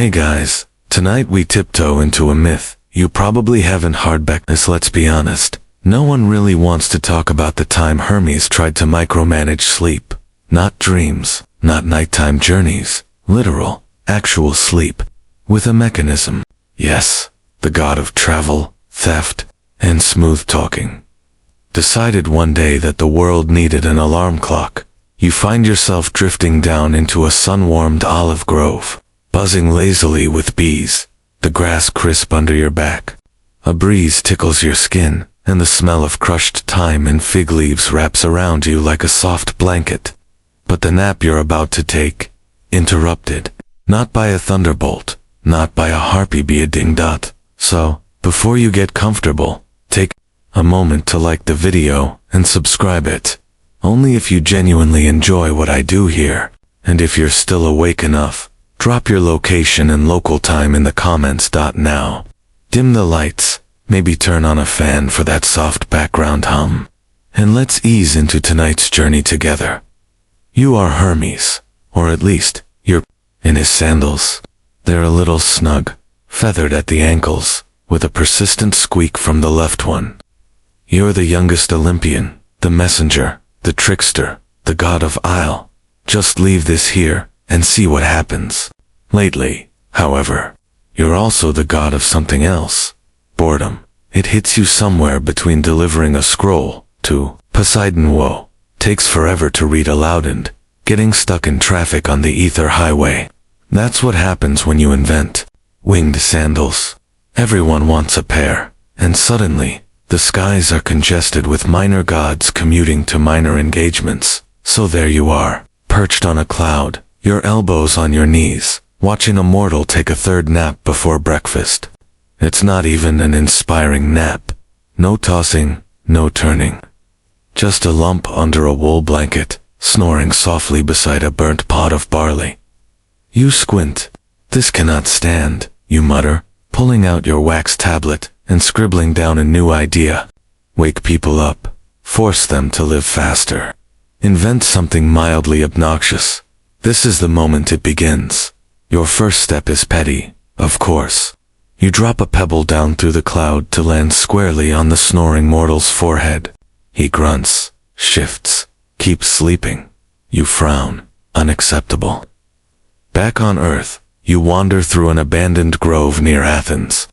Hey guys, tonight we tiptoe into a myth you probably haven't heard back. Let's be honest, no one really wants to talk about the time Hermes tried to micromanage sleep. Not dreams, not nighttime journeys, literal, actual sleep, with a mechanism. Yes, the god of travel, theft, and smooth talking decided one day that the world needed an alarm clock. You find yourself drifting down into a sun-warmed olive grove, buzzing lazily with bees, the grass crisp under your back. A breeze tickles your skin, and the smell of crushed thyme and fig leaves wraps around you like a soft blanket. But the nap you're about to take, interrupted, not by a thunderbolt, not by a harpy be a ding-dot. So, before you get comfortable, take a moment to like the video and subscribe it. Only if you genuinely enjoy what I do here. And if you're still awake enough, drop your location and local time in the comments. Now, dim the lights, maybe turn on a fan for that soft background hum, and let's ease into tonight's journey together. You are Hermes, or at least, you're in his sandals. They're a little snug, feathered at the ankles, with a persistent squeak from the left one. You're the youngest Olympian, the messenger, the trickster, the god of Isle. Just leave this here, and see what happens. Lately, however, you're also the god of something else. Boredom. It hits you somewhere between delivering a scroll to Poseidon. Woe. Takes forever to read aloud and getting stuck in traffic on the ether highway. That's what happens when you invent winged sandals. Everyone wants a pair, and suddenly, the skies are congested with minor gods commuting to minor engagements. So there you are, perched on a cloud, your elbows on your knees, watching a mortal take a third nap before breakfast. It's not even an inspiring nap. No tossing, no turning. Just a lump under a wool blanket, snoring softly beside a burnt pot of barley. You squint. This cannot stand, you mutter, pulling out your wax tablet and scribbling down a new idea. Wake people up. Force them to live faster. Invent something mildly obnoxious. This is the moment it begins. Your first step is petty, of course. You drop a pebble down through the cloud to land squarely on the snoring mortal's forehead. He grunts, shifts, keeps sleeping. You frown. Unacceptable. Back on Earth, you wander through an abandoned grove near Athens.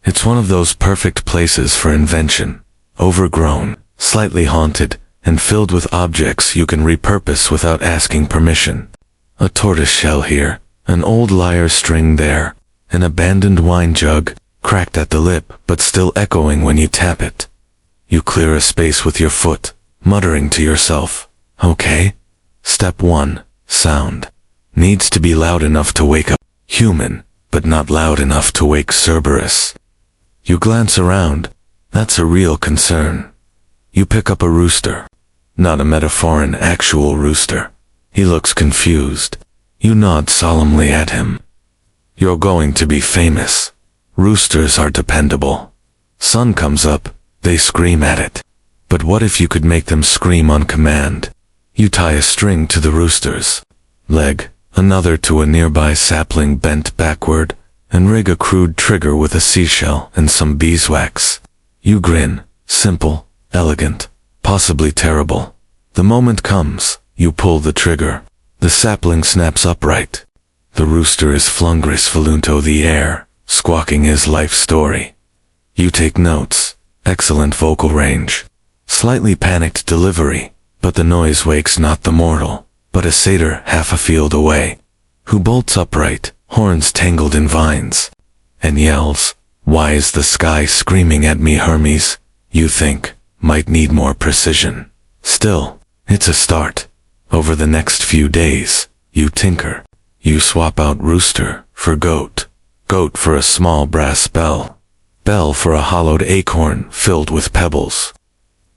It's one of those perfect places for invention. Overgrown, slightly haunted, and filled with objects you can repurpose without asking permission. A tortoise shell here, an old lyre string there, an abandoned wine jug, cracked at the lip but still echoing when you tap it. You clear a space with your foot, muttering to yourself, okay. Step 1, sound. Needs to be loud enough to wake up human, but not loud enough to wake Cerberus. You glance around. That's a real concern. You pick up a rooster. Not a metaphor, an actual rooster. He looks confused. You nod solemnly at him. You're going to be famous. Roosters are dependable. Sun comes up, they scream at it. But what if you could make them scream on command? You tie a string to the rooster's leg, another to a nearby sapling bent backward, and rig a crude trigger with a seashell and some beeswax. You grin. Simple, elegant, possibly terrible. The moment comes, you pull the trigger. The sapling snaps upright. The rooster is flung gracefully into the air, squawking his life story. You take notes. Excellent vocal range. Slightly panicked delivery, but the noise wakes not the mortal, but a satyr half a field away, who bolts upright, horns tangled in vines, and yells, "Why is the sky screaming at me, Hermes?" You think, might need more precision. Still, it's a start. Over the next few days, you tinker. You swap out rooster for goat, goat for a small brass bell, bell for a hollowed acorn filled with pebbles.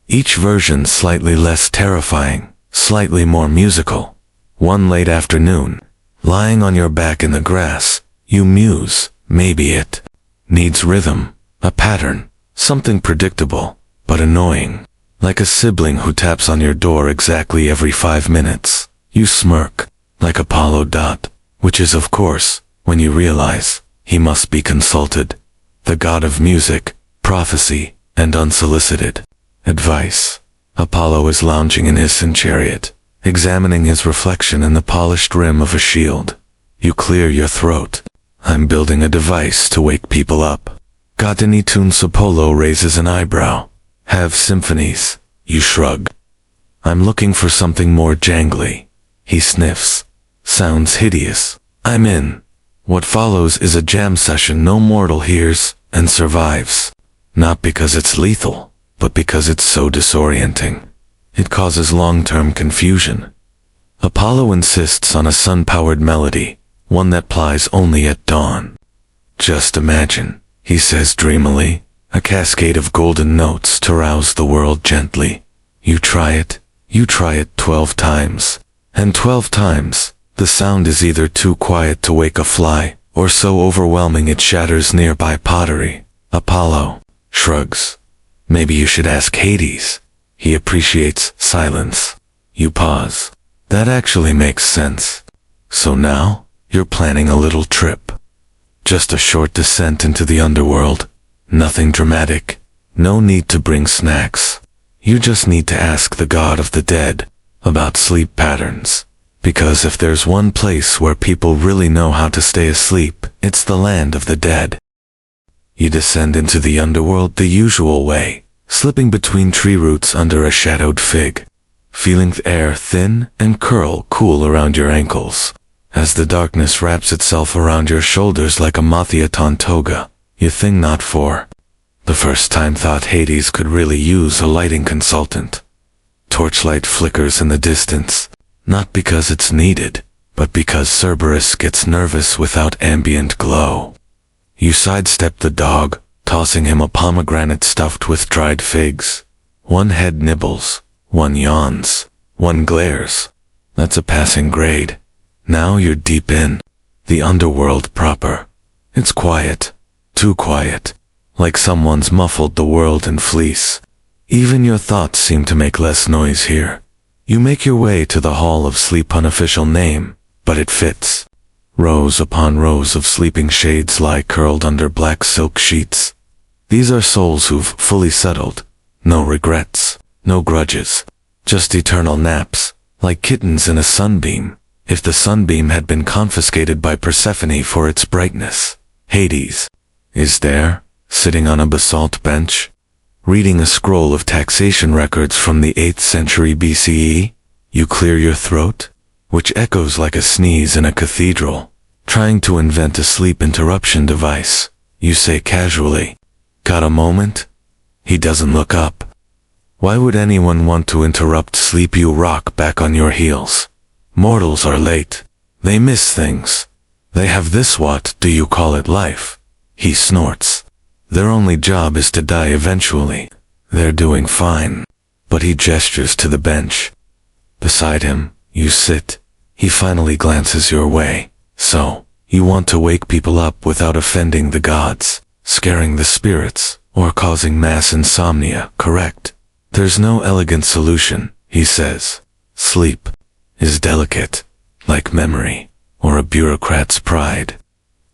Each version slightly less terrifying, slightly more musical. One late afternoon, lying on your back in the grass, you muse, maybe it needs rhythm, a pattern, something predictable, but annoying. Like a sibling who taps on your door exactly every 5 minutes. You smirk, like Apollo. Which is of course, when you realize he must be consulted, the god of music, prophecy, and unsolicited advice. Apollo is lounging in his sun chariot, examining his reflection in the polished rim of a shield. You clear your throat. I'm building a device to wake people up. Got any tunes? Apollo raises an eyebrow. Have symphonies? You shrug. I'm looking for something more jangly. He sniffs. Sounds hideous. I'm in. What follows is a jam session no mortal hears and survives. Not because it's lethal, but because it's so disorienting. It causes long-term confusion. Apollo insists on a sun-powered melody, one that plies only at dawn. Just imagine, he says dreamily, a cascade of golden notes to rouse the world gently. You try it 12 times, and 12 times, the sound is either too quiet to wake a fly, or so overwhelming it shatters nearby pottery. Apollo shrugs. Maybe you should ask Hades. He appreciates silence. You pause. That actually makes sense. So now, you're planning a little trip. Just a short descent into the underworld. Nothing dramatic. No need to bring snacks. You just need to ask the god of the dead about sleep patterns. Because if there's one place where people really know how to stay asleep, it's the land of the dead. You descend into the underworld the usual way, slipping between tree roots under a shadowed fig, feeling the air thin and curl cool around your ankles. As the darkness wraps itself around your shoulders like a Mothioton toga, you think not for the first time thought Hades could really use a lighting consultant. Torchlight flickers in the distance, not because it's needed, but because Cerberus gets nervous without ambient glow. You sidestep the dog, tossing him a pomegranate stuffed with dried figs. One head nibbles, one yawns, one glares. That's a passing grade. Now you're deep in the underworld proper. It's quiet, too quiet, like someone's muffled the world in fleece. Even your thoughts seem to make less noise here. You make your way to the Hall of Sleep, unofficial name, but it fits. Rows upon rows of sleeping shades lie curled under black silk sheets. These are souls who've fully settled. No regrets, no grudges, just eternal naps, like kittens in a sunbeam. If the sunbeam had been confiscated by Persephone for its brightness, Hades is there, sitting on a basalt bench, reading a scroll of taxation records from the 8th century BCE. You clear your throat, which echoes like a sneeze in a cathedral, trying to invent a sleep interruption device. You say casually, "Got a moment?" He doesn't look up. Why would anyone want to interrupt sleep? You rock back on your heels. Mortals are late. They miss things. They have this, what do you call it, life? He snorts. Their only job is to die eventually. They're doing fine. But he gestures to the bench. Beside him, you sit. He finally glances your way. So, you want to wake people up without offending the gods, scaring the spirits, or causing mass insomnia, correct? There's no elegant solution, he says. Sleep is delicate, like memory, or a bureaucrat's pride.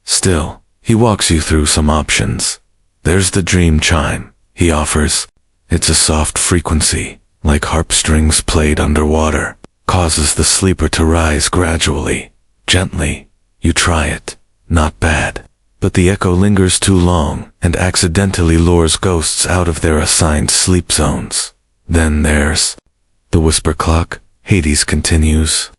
Still, he walks you through some options. There's the dream chime, he offers. It's a soft frequency, like harp strings played underwater, causes the sleeper to rise gradually, gently. You try it. Not bad. But the echo lingers too long and accidentally lures ghosts out of their assigned sleep zones. Then there's the whisper clock, Hades continues.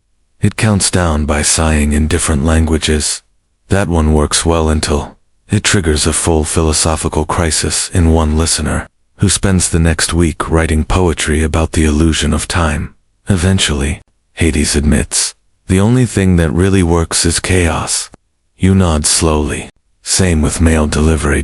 It counts down by sighing in different languages. That one works well until it triggers a full philosophical crisis in one listener, who spends the next week writing poetry about the illusion of time. Eventually, Hades admits, the only thing that really works is chaos. You nod slowly. Same with mail delivery.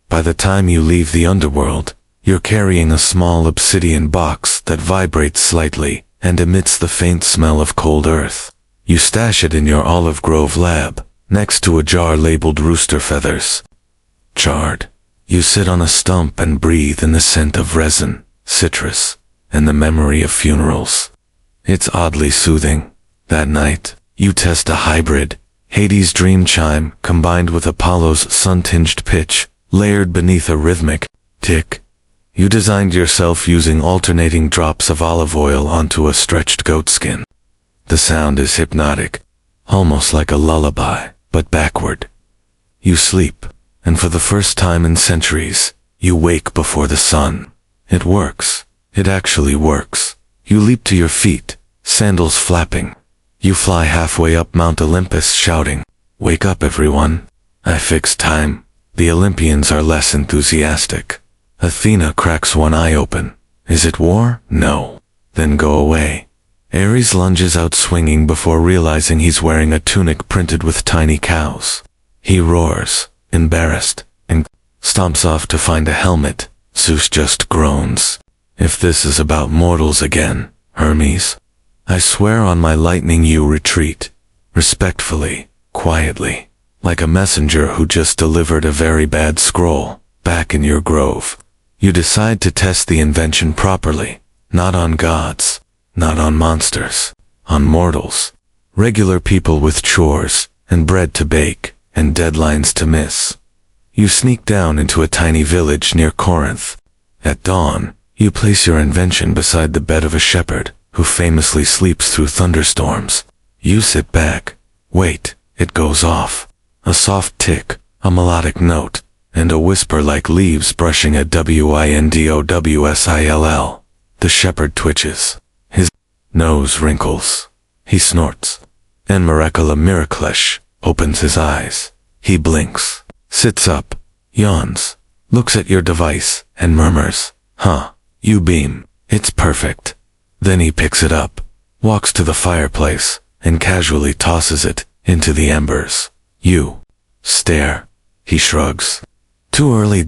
By the time you leave the underworld, you're carrying a small obsidian box that vibrates slightly and emits the faint smell of cold earth. You stash it in your Olive Grove lab, next to a jar labeled rooster feathers. Charred. You sit on a stump and breathe in the scent of resin, citrus, and the memory of funerals. It's oddly soothing. That night, you test a hybrid, Hades' dream chime, combined with Apollo's sun-tinged pitch, layered beneath a rhythmic tick. You designed yourself using alternating drops of olive oil onto a stretched goatskin. The sound is hypnotic, almost like a lullaby, but backward. You sleep, and for the first time in centuries, you wake before the sun. It works. It actually works. You leap to your feet, sandals flapping. You fly halfway up Mount Olympus shouting, "Wake up, everyone. I fixed time." The Olympians are less enthusiastic. Athena cracks one eye open. Is it war? No. Then go away. Ares lunges out swinging before realizing he's wearing a tunic printed with tiny cows. He roars, embarrassed, and stomps off to find a helmet. Zeus just groans. If this is about mortals again, Hermes, I swear on my lightning you retreat. Respectfully, quietly, like a messenger who just delivered a very bad scroll, back in your grove. You decide to test the invention properly, not on gods, not on monsters, on mortals. Regular people with chores, and bread to bake, and deadlines to miss. You sneak down into a tiny village near Corinth. At dawn, you place your invention beside the bed of a shepherd, who famously sleeps through thunderstorms. You sit back. Wait, it goes off. A soft tick, a melodic note, and a whisper like leaves brushing a windowsill. The shepherd twitches. His nose wrinkles. He snorts. And Miracula Miraclesh opens his eyes. He blinks, sits up, yawns, looks at your device, and murmurs, "Huh, you beam. It's perfect." Then he picks it up, walks to the fireplace, and casually tosses it into the embers. You stare. He shrugs. Too early.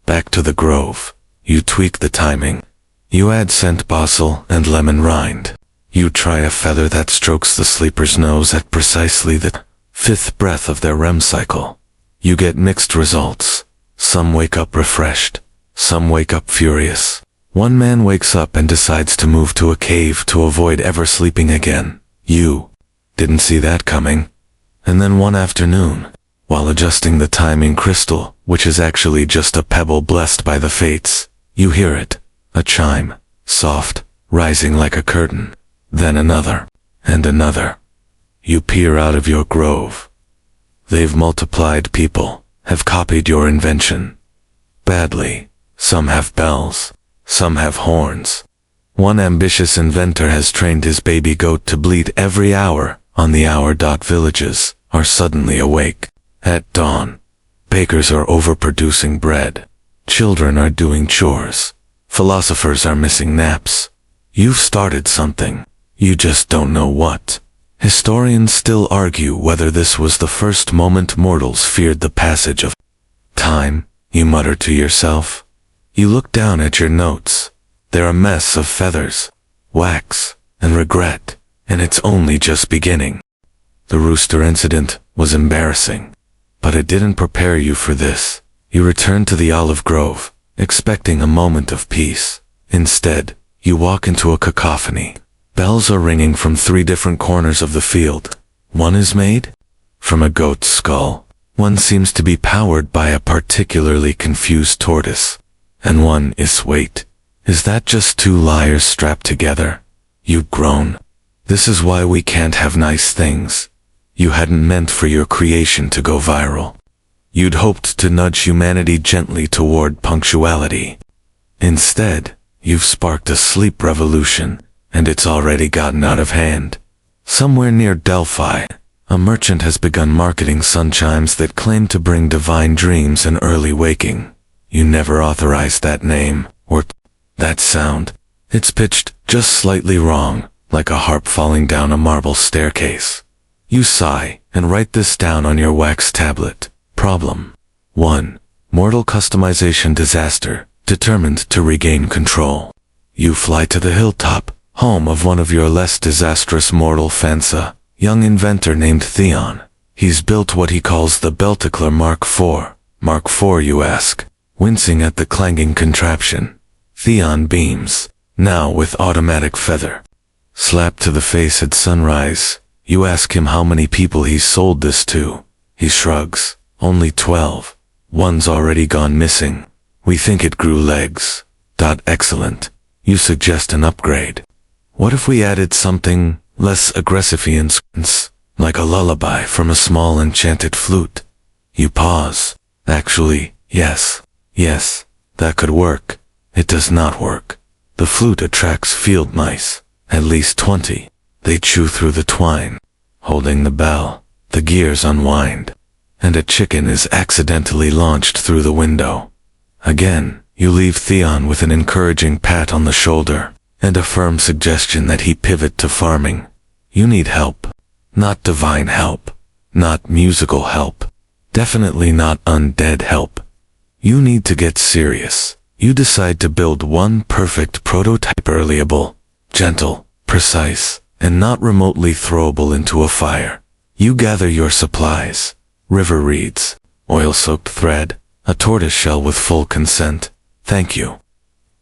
Back to the grove. You tweak the timing. You add scent basil and lemon rind. You try a feather that strokes the sleeper's nose at precisely the 5th breath of their REM cycle. You get mixed results. Some wake up refreshed. Some wake up furious. One man wakes up and decides to move to a cave to avoid ever sleeping again. You didn't see that coming. And then one afternoon, while adjusting the timing crystal, which is actually just a pebble blessed by the fates, you hear it. A chime, soft, rising like a curtain. Then another, and another. You peer out of your grove. They've multiplied people, have copied your invention. Badly. Some have bells. Some have horns. One ambitious inventor has trained his baby goat to bleat every hour on the hour. Villages are suddenly awake. At dawn, bakers are overproducing bread. Children are doing chores. Philosophers are missing naps. You've started something. You just don't know what. Historians still argue whether this was the first moment mortals feared the passage of time. You mutter to yourself. You look down at your notes. They're a mess of feathers, wax, and regret, and it's only just beginning. The rooster incident was embarrassing, but it didn't prepare you for this. You return to the olive grove, expecting a moment of peace. Instead, you walk into a cacophony. Bells are ringing from 3 different corners of the field. One is made from a goat's skull. One seems to be powered by a particularly confused tortoise. And one is, wait, is that just 2 liars strapped together? You groan. This is why we can't have nice things. You hadn't meant for your creation to go viral. You'd hoped to nudge humanity gently toward punctuality. Instead, you've sparked a sleep revolution, and it's already gotten out of hand. Somewhere near Delphi, a merchant has begun marketing sun chimes that claim to bring divine dreams and early waking. You never authorized that name, or that sound. It's pitched just slightly wrong, like a harp falling down a marble staircase. You sigh and write this down on your wax tablet. Problem 1. Mortal customization disaster, determined to regain control. You fly to the hilltop, home of one of your less disastrous mortal fansa, young inventor named Theon. He's built what he calls the Belticler Mark IV. Mark IV, you ask, wincing at the clanging contraption. Theon beams, now with automatic feather. Slapped to the face at sunrise, You ask him how many people he's sold this to. He shrugs. Only 12. One's already gone missing. We think it grew legs. Excellent. You suggest an upgrade. What if we added something less aggressive, like a lullaby from a small enchanted flute? You pause. Actually, yes, that could work. It does not work. The flute attracts field mice, at least 20. They chew through the twine. Holding the bell, the gears unwind, and a chicken is accidentally launched through the window. Again, you leave Theon with an encouraging pat on the shoulder, and a firm suggestion that he pivot to farming. You need help. Not divine help. Not musical help. Definitely not undead help. You need to get serious. You decide to build one perfect prototype, earlyable, gentle, precise, and not remotely throwable into a fire. You gather your supplies. River reeds, oil-soaked thread, a tortoiseshell with full consent. Thank you.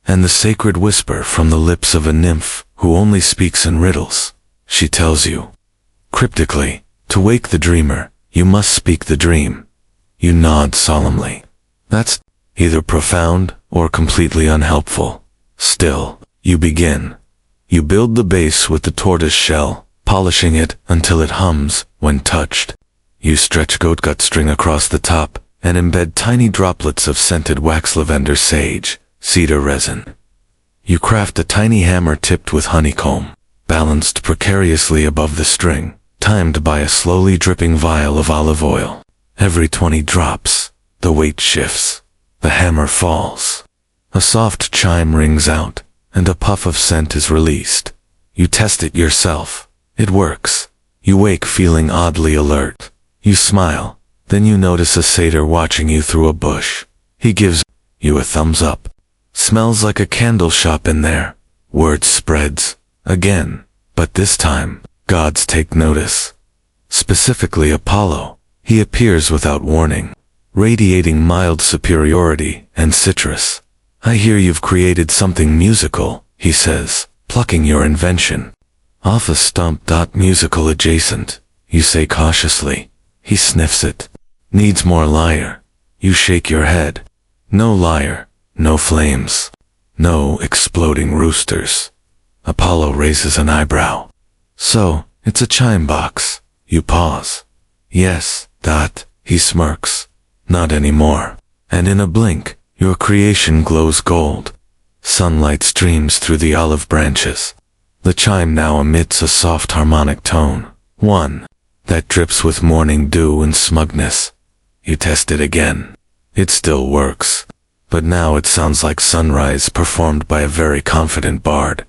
And the sacred whisper from the lips of a nymph who only speaks in riddles. She tells you, cryptically, to wake the dreamer, you must speak the dream. You nod solemnly. That's either profound or completely unhelpful. Still, you begin. You build the base with the tortoise shell, polishing it until it hums when touched. You stretch goat gut string across the top and embed tiny droplets of scented wax, lavender, sage, cedar resin. You craft a tiny hammer tipped with honeycomb, balanced precariously above the string, timed by a slowly dripping vial of olive oil. Every 20 drops, the weight shifts. The hammer falls. A soft chime rings out, and a puff of scent is released. You test it yourself. It works. You wake feeling oddly alert. You smile. Then you notice a satyr watching you through a bush. He gives you a thumbs up. Smells like a candle shop in there. Word spreads. Again. But this time, gods take notice. Specifically Apollo. He appears without warning, radiating mild superiority and citrus. I hear you've created something musical, he says, plucking your invention. Off a stump. Musical adjacent, you say cautiously. He sniffs it. Needs more lyre. You shake your head. No lyre, no flames, no exploding roosters. Apollo raises an eyebrow. So, it's a chime box. You pause. Yes, he smirks. Not anymore. And in a blink, your creation glows gold. Sunlight streams through the olive branches. The chime now emits a soft harmonic tone. One that drips with morning dew and smugness. You test it again. It still works. But now it sounds like sunrise performed by a very confident bard.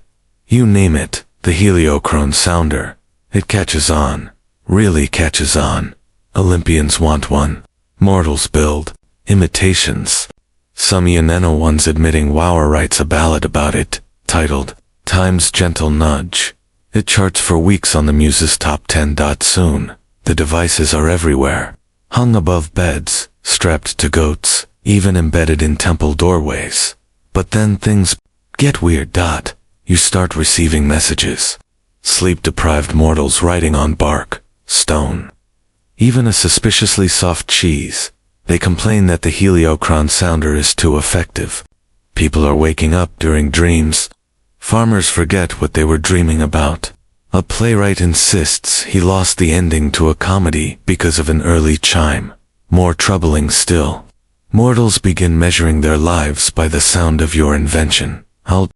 You name it, the heliochrone sounder. It catches on. Really catches on. Olympians want one. Mortals build imitations. Some Yoneno ones admitting Wower writes a ballad about it, titled Time's Gentle Nudge. It charts for weeks on the Muse's top 10. Soon, the devices are everywhere. Hung above beds, strapped to goats, even embedded in temple doorways. But then things get weird. You start receiving messages. Sleep-deprived mortals writing on bark, stone. Even a suspiciously soft cheese. They complain that the heliochrone sounder is too effective. People are waking up during dreams. Farmers forget what they were dreaming about. A playwright insists he lost the ending to a comedy because of an early chime. More troubling still, mortals begin measuring their lives by the sound of your invention. I'll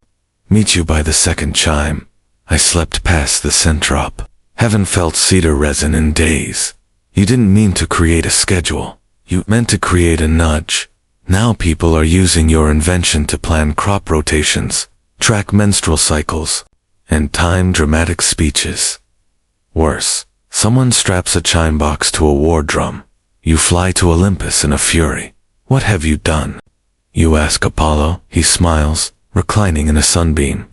meet you by the second chime. I slept past the centrop. Haven't felt cedar resin in days. You didn't mean to create a schedule. You meant to create a nudge. Now people are using your invention to plan crop rotations, track menstrual cycles, and time dramatic speeches. Worse, someone straps a chime box to a war drum. You fly to Olympus in a fury. What have you done? You ask Apollo. He smiles, reclining in a sunbeam.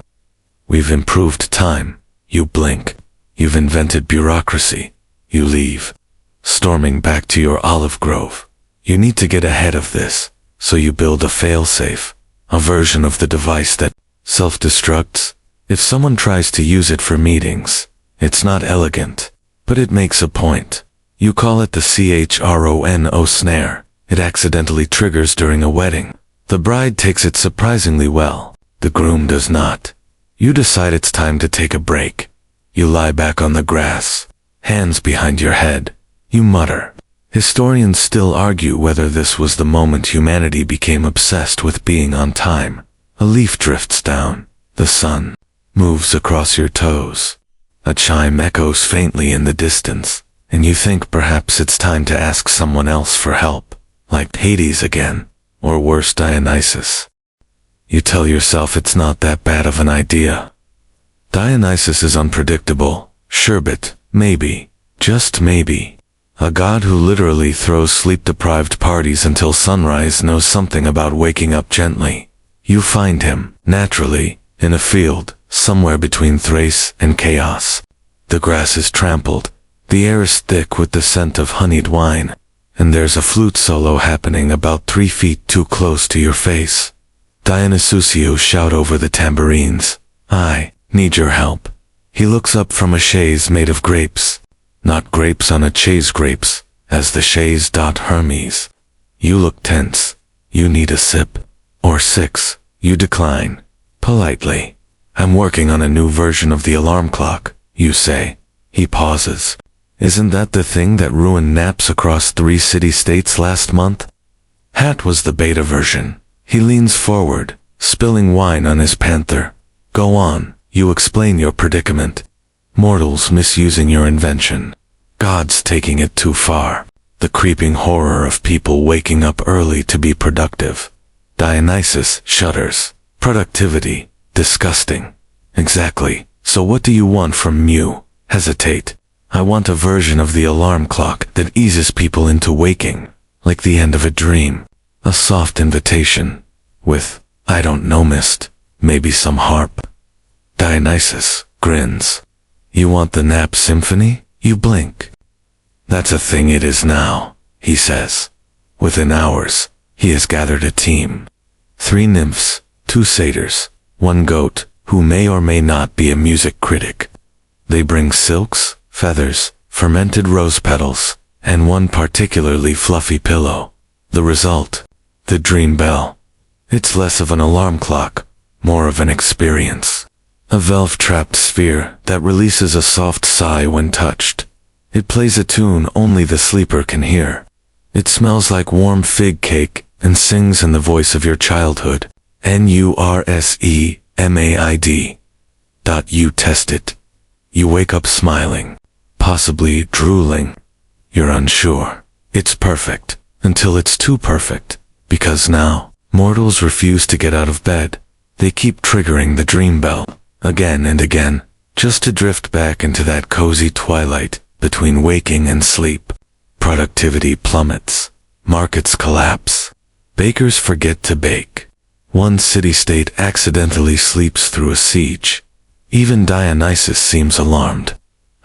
We've improved time. You blink. You've invented bureaucracy. You leave, storming back to your olive grove. You need to get ahead of this, so you build a failsafe, a version of the device that self-destructs. If someone tries to use it for meetings, it's not elegant. But it makes a point. You call it the CHRONO snare. It accidentally triggers during a wedding. The bride takes it surprisingly well. The groom does not. You decide it's time to take a break. You lie back on the grass, hands behind your head. You mutter. Historians still argue whether this was the moment humanity became obsessed with being on time. A leaf drifts down. The sun moves across your toes. A chime echoes faintly in the distance, and you think perhaps it's time to ask someone else for help, like Hades again, or worse, Dionysus. You tell yourself it's not that bad of an idea. Dionysus is unpredictable. Sherbet, maybe, just maybe. A god who literally throws sleep-deprived parties until sunrise knows something about waking up gently. You find him, naturally, in a field, somewhere between Thrace and Chaos. The grass is trampled, the air is thick with the scent of honeyed wine, and there's a flute solo happening about 3 feet too close to your face. Dionysusio shout over the tambourines, "I need your help." He looks up from a chaise made of grapes. Not grapes on a chaise grapes, as the chaise. Hermes. You look tense. You need a sip. Or 6. You decline. Politely. "I'm working on a new version of the alarm clock," you say. He pauses. "Isn't that the thing that ruined naps across 3 city-states last month?" Hat was the beta version. He leans forward, spilling wine on his panther. "Go on," you explain your predicament. "Mortals misusing your invention. Gods taking it too far. The creeping horror of people waking up early to be productive." Dionysus shudders. "Productivity. Disgusting." "Exactly. So what do you want from me?" Hesitate. "I want a version of the alarm clock that eases people into waking, like the end of a dream. A soft invitation, with, I don't know, mist, maybe some harp." Dionysus grins. "You want the nap symphony?" You blink. "That's a thing it is now," he says. Within hours, he has gathered a team. 3 nymphs, 2 satyrs, 1 goat, who may or may not be a music critic. They bring silks, feathers, fermented rose petals, and 1 particularly fluffy pillow. The result? The dream bell. It's less of an alarm clock, more of an experience. A valve-trapped sphere that releases a soft sigh when touched. It plays a tune only the sleeper can hear. It smells like warm fig cake and sings in the voice of your childhood. NURSEMAID. You test it. You wake up smiling, possibly drooling. You're unsure. It's perfect, until it's too perfect, because now, mortals refuse to get out of bed. They keep triggering the dream bell, again and again, just to drift back into that cozy twilight between waking and sleep. Productivity plummets. Markets collapse. Bakers forget to bake. 1 city-state accidentally sleeps through a siege. Even Dionysus seems alarmed.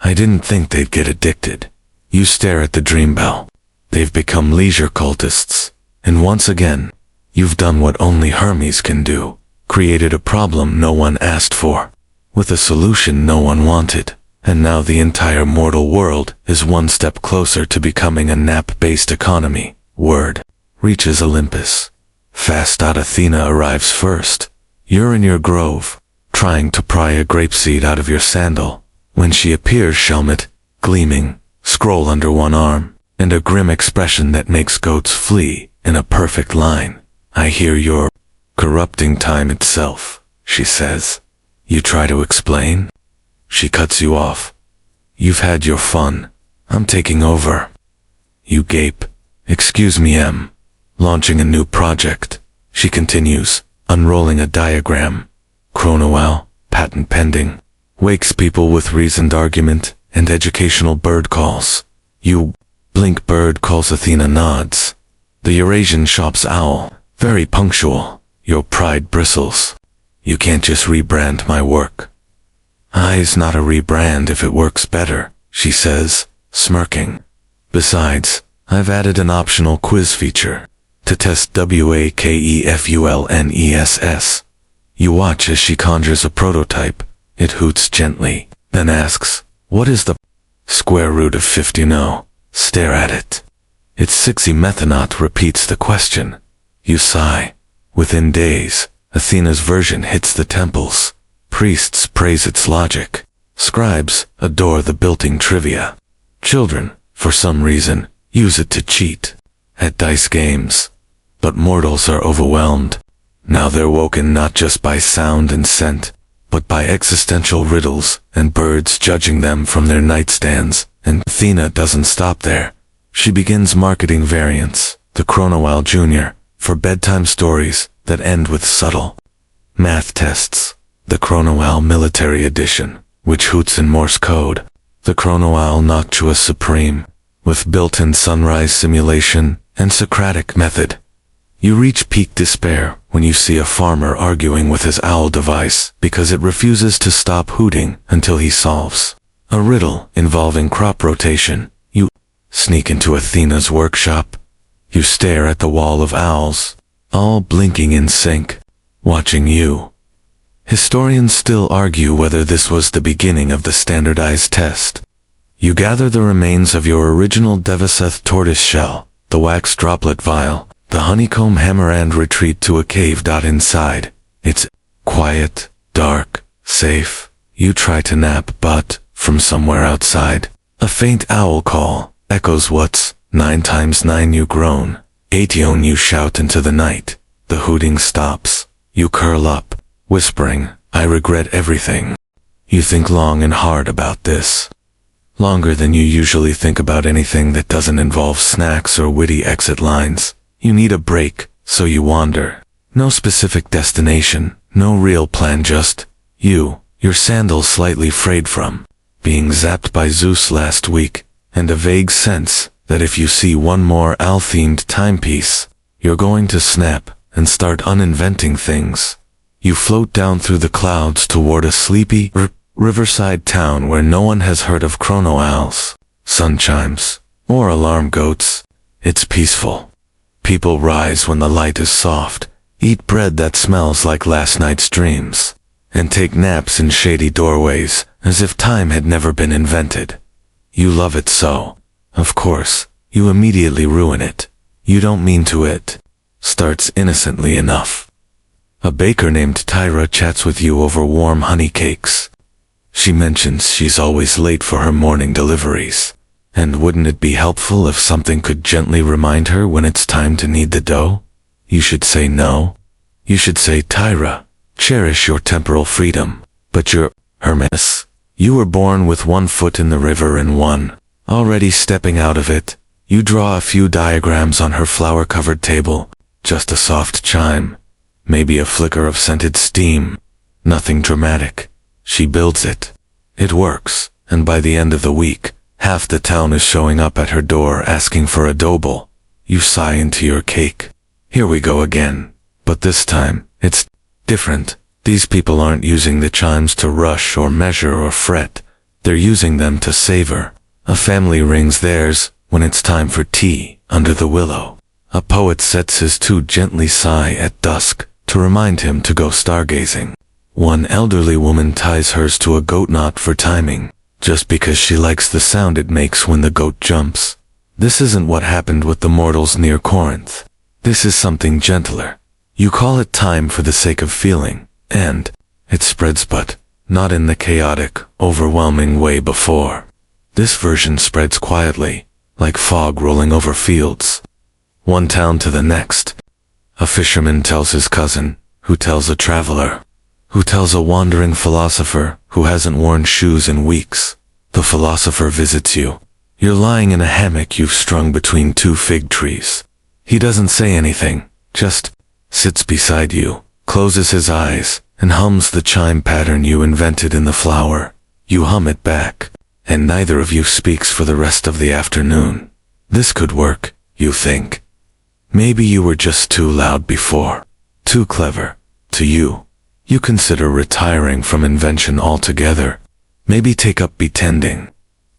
I didn't think they'd get addicted. You stare at the dream bell. They've become leisure cultists. And once again, you've done what only Hermes can do. Created a problem no one asked for, with a solution no one wanted. And now the entire mortal world is 1 step closer to becoming a nap-based economy. Word reaches Olympus. Fast. Athena arrives first. You're in your grove, trying to pry a grapeseed out of your sandal. When she appears, Shelmet, gleaming, scroll under 1 arm, and a grim expression that makes goats flee in a perfect line. "I hear you're corrupting time itself," she says. You try to explain. She cuts you off. "You've had your fun. I'm taking over." You gape. "Excuse me, Em. Launching a new project," she continues, unrolling a diagram. "Chronowell, patent pending. Wakes people with reasoned argument and educational bird calls." You blink. Bird calls. Athena nods. "The Eurasian shop's owl. Very punctual." Your pride bristles. "You can't just rebrand my work." "It's not a rebrand if it works better," she says, smirking. "Besides, I've added an optional quiz feature to test WAKEFULNESS. You watch as she conjures a prototype. It hoots gently, then asks, "What is the Square root of 50 no. Stare at it. Its 60 methonaut repeats the question. You sigh. Within days, Athena's version hits the temples. Priests praise its logic. Scribes adore the built-in trivia. Children, for some reason, use it to cheat at dice games. But mortals are overwhelmed. Now they're woken not just by sound and scent, but by existential riddles and birds judging them from their nightstands. And Athena doesn't stop there. She begins marketing variants, the Chronowheel Jr., for bedtime stories that end with subtle math tests. The Chronowheel Military Edition, which hoots in Morse code. The Chronowheel Noctua Supreme, with built-in sunrise simulation and Socratic method. You reach peak despair when you see a farmer arguing with his owl device because it refuses to stop hooting until he solves a riddle involving crop rotation. You sneak into Athena's workshop. You stare at the wall of owls, all blinking in sync, watching you. Historians still argue whether this was the beginning of the standardized test. You gather the remains of your original Devaseth tortoise shell, the wax droplet vial, the honeycomb hammer and retreat to a cave. Inside, it's quiet, dark, safe. You try to nap, but from somewhere outside, a faint owl call echoes what's 9 times 9. You groan. 8 you shout into the night. The hooting stops. You curl up, whispering, I regret everything. You think long and hard about this. Longer than you usually think about anything that doesn't involve snacks or witty exit lines. You need a break, so you wander. No specific destination, no real plan, just you, your sandals slightly frayed from being zapped by Zeus last week, and a vague sense that if you see one more owl-themed timepiece, you're going to snap and start uninventing things. You float down through the clouds toward a sleepy, riverside town where no one has heard of chrono owls, sun chimes, or alarm goats. It's peaceful. People rise when the light is soft, eat bread that smells like last night's dreams, and take naps in shady doorways as if time had never been invented. You love it so. Of course, you immediately ruin it. You don't mean to. It starts innocently enough. A baker named Tyra chats with you over warm honey cakes. She mentions she's always late for her morning deliveries. And wouldn't it be helpful if something could gently remind her when it's time to knead the dough? You should say no. You should say, Tyra, cherish your temporal freedom, but you're Hermes. You were born with one foot in the river and one already stepping out of it. You draw a few diagrams on her flower-covered table, just a soft chime, maybe a flicker of scented steam. Nothing dramatic. She builds it. It works, and by the end of the week, half the town is showing up at her door asking for a double. You sigh into your cake. Here we go again. But this time, it's different. These people aren't using the chimes to rush or measure or fret. They're using them to savor. A family rings theirs when it's time for tea under the willow. A poet sets his to gently sigh at dusk to remind him to go stargazing. One elderly woman ties hers to a goat knot for timing, just because she likes the sound it makes when the goat jumps. This isn't what happened with the mortals near Corinth. This is something gentler. You call it time for the sake of feeling, and it spreads, but not in the chaotic, overwhelming way before. This version spreads quietly, like fog rolling over fields. One town to the next. A fisherman tells his cousin, who tells a traveler, who tells a wandering philosopher who hasn't worn shoes in weeks. The philosopher visits you. You're lying in a hammock you've strung between 2 fig trees. He doesn't say anything, just sits beside you, closes his eyes, and hums the chime pattern you invented in the flower. You hum it back, and neither of you speaks for the rest of the afternoon. This could work, you think. Maybe you were just too loud before, too clever. To you. You consider retiring from invention altogether. Maybe take up beetending.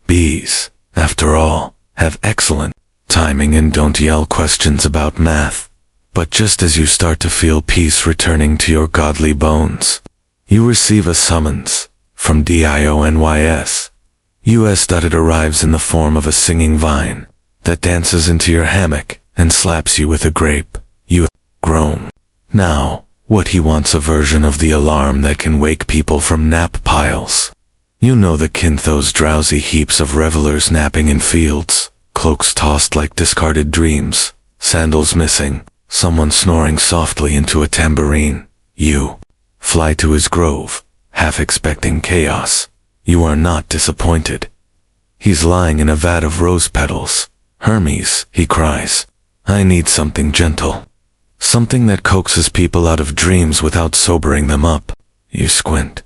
Bees, after all, have excellent timing and don't yell questions about math. But just as you start to feel peace returning to your godly bones, you receive a summons from DIONYS. It arrives in the form of a singing vine that dances into your hammock and slaps you with a grape. You groan. Now, what he wants a version of the alarm that can wake people from nap piles. You know the kind, those drowsy heaps of revelers napping in fields, cloaks tossed like discarded dreams, sandals missing, someone snoring softly into a tambourine. You fly to his grove, half expecting chaos. You are not disappointed. He's lying in a vat of rose petals. Hermes, he cries, I need something gentle. Something that coaxes people out of dreams without sobering them up. You squint.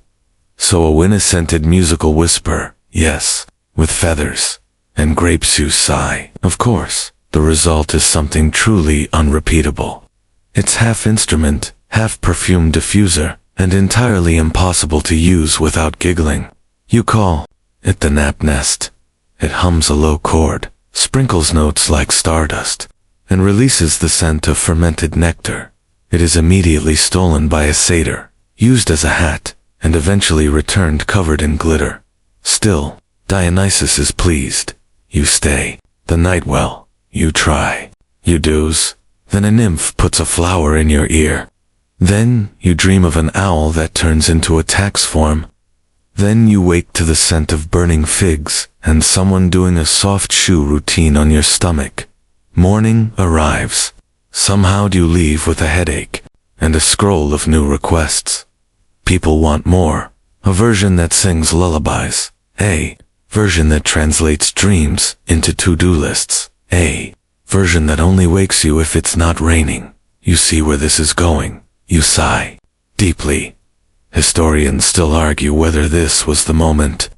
So a winter-scented musical whisper, yes, with feathers, and grapes. You sigh. Of course, the result is something truly unrepeatable. It's half instrument, half perfume diffuser, and entirely impossible to use without giggling. You call it the nap nest. It hums a low chord, sprinkles notes like stardust, and releases the scent of fermented nectar. It is immediately stolen by a satyr, used as a hat, and eventually returned covered in glitter. Still, Dionysus is pleased. You stay. The night well. You try. You doze. Then a nymph puts a flower in your ear. Then you dream of an owl that turns into a tax form. Then you wake to the scent of burning figs and someone doing a soft shoe routine on your stomach. Morning arrives. Somehow you leave with a headache and a scroll of new requests. People want more. A version that sings lullabies. A version that translates dreams into to-do lists. A version that only wakes you if it's not raining. You see where this is going. You sigh deeply. Historians still argue whether this was the moment.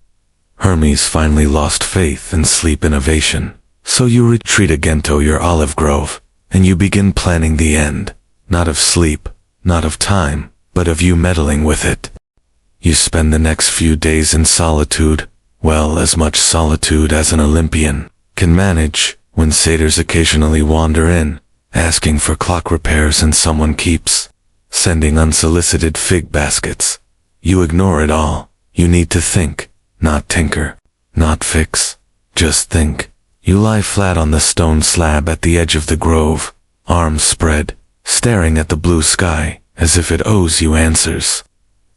Hermes finally lost faith in sleep innovation. So you retreat again to your olive grove, and you begin planning the end. Not of sleep, not of time, but of you meddling with it. You spend the next few days in solitude, well, as much solitude as an Olympian can manage, when satyrs occasionally wander in, asking for clock repairs and someone keeps sending unsolicited fig baskets. You ignore it all. You need to think, not tinker, not fix, just think. You lie flat on the stone slab at the edge of the grove, arms spread, staring at the blue sky, as if it owes you answers.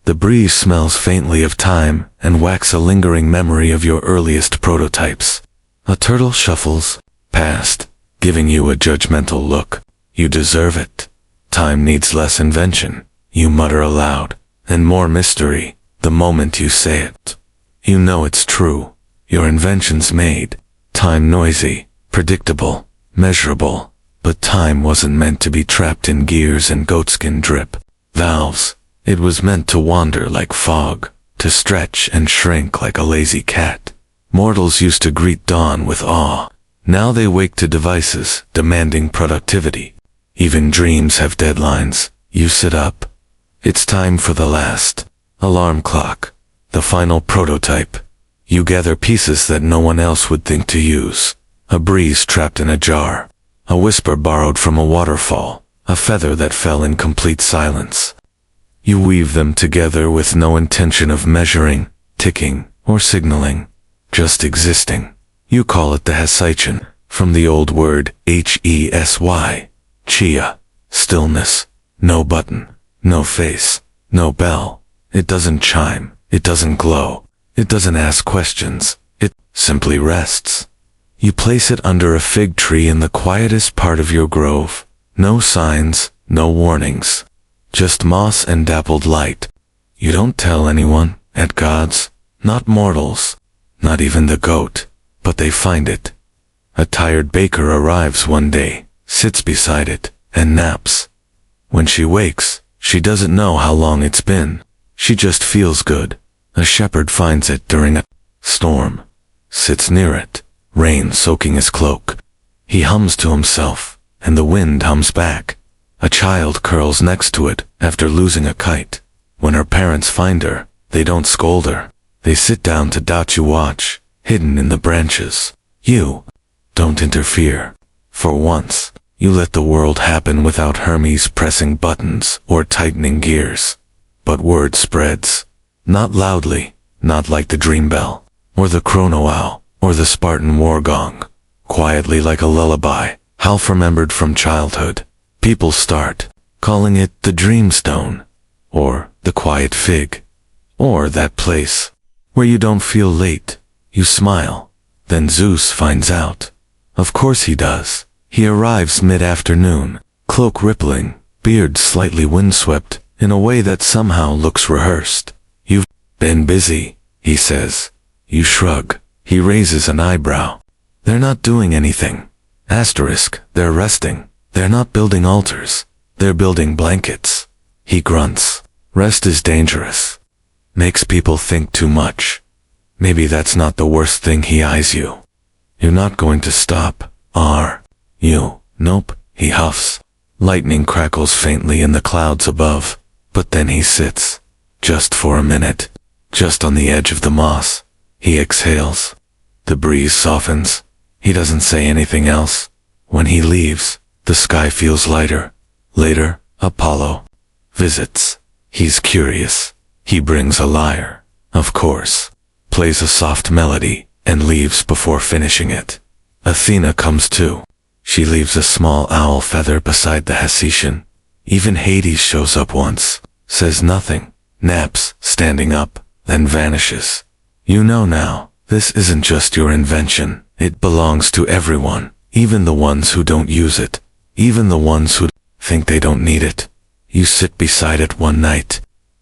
The breeze smells faintly of time and whacks a lingering memory of your earliest prototypes. A turtle shuffles past, giving you a judgmental look. You deserve it. Time needs less invention, you mutter aloud, and more mystery, the moment you say it. You know it's true. Your invention's made. Time noisy, predictable, measurable, but time wasn't meant to be trapped in gears and goatskin drip valves. It was meant to wander like fog, to stretch and shrink like a lazy cat. Mortals used to greet dawn with awe. Now they wake to devices demanding productivity. Even dreams have deadlines. You sit up. It's time for the last alarm clock, the final prototype. You gather pieces that no one else would think to use. A breeze trapped in a jar. A whisper borrowed from a waterfall. A feather that fell in complete silence. You weave them together with no intention of measuring, ticking, or signaling. Just existing. You call it the Hesichin, from the old word Hesy. Chia. Stillness. No button. No face. No bell. It doesn't chime. It doesn't glow. It doesn't ask questions. It simply rests. You place it under a fig tree in the quietest part of your grove. No signs, no warnings. Just moss and dappled light. You don't tell anyone, at gods, not mortals, not even the goat, but they find it. A tired baker arrives one day, sits beside it, and naps. When she wakes, she doesn't know how long it's been. She just feels good. A shepherd finds it during a storm, sits near it, rain soaking his cloak. He hums to himself, and the wind hums back. A child curls next to it after losing a kite. When her parents find her, they don't scold her. They sit down to doubt. You watch, hidden in the branches. You don't interfere. For once, you let the world happen without Hermes pressing buttons or tightening gears. But word spreads. Not loudly, not like the dream bell. or the chrono owl, or the Spartan war gong. Quietly like a lullaby, half remembered from childhood, people start calling it the dreamstone, or the quiet fig, or that place where you don't feel late, you smile. Then Zeus finds out. Of course he does. He arrives mid-afternoon, cloak rippling, beard slightly windswept, in a way that somehow looks rehearsed. You've been busy, he says. You shrug. He raises an eyebrow. They're not doing anything. Asterisk, they're resting. They're not building altars. They're building blankets. He grunts. Rest is dangerous. Makes people think too much. Maybe that's not the worst thing. He eyes you. You're not going to stop, are you? Nope, he huffs. Lightning crackles faintly in the clouds above, but then he sits. Just for a minute. Just on the edge of the moss. He exhales. The breeze softens. He doesn't say anything else. When he leaves, the sky feels lighter. Later, Apollo visits. He's curious. He brings a lyre, of course, plays a soft melody, and leaves before finishing it. Athena comes too. She leaves a small owl feather beside the Hecetian. Even Hades shows up once, says nothing, naps, standing up, then vanishes. You know now, this isn't just your invention. It belongs to everyone, even the ones who don't use it, even the ones who think they don't need it. You sit beside it one night,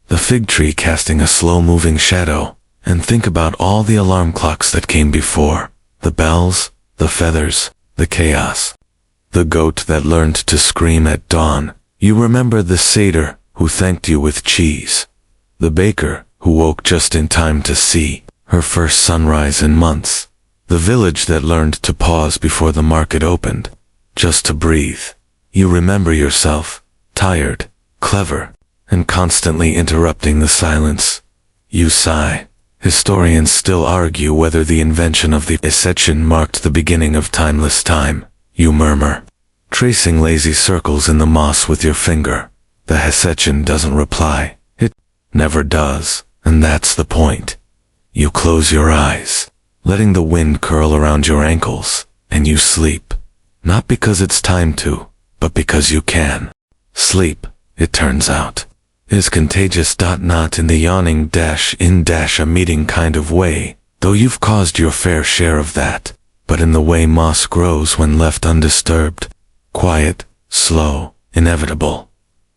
the fig tree casting a slow-moving shadow, and think about all the alarm clocks that came before, the bells, the feathers, the chaos. The goat that learned to scream at dawn. You remember the satyr who thanked you with cheese. The baker who woke just in time to see her first sunrise in months. The village that learned to pause before the market opened, just to breathe. You remember yourself, tired, clever, and constantly interrupting the silence. You sigh. Historians still argue whether the invention of the Hecetian marked the beginning of timeless time. You murmur, tracing lazy circles in the moss with your finger. The Hecetian doesn't reply. It never does, and that's the point. You close your eyes, letting the wind curl around your ankles, and you sleep. Not because it's time to, but because you can. Sleep, it turns out, is contagious. Not in the yawning a meeting kind of way, though you've caused your fair share of that, but in the way moss grows when left undisturbed. Quiet, slow, inevitable.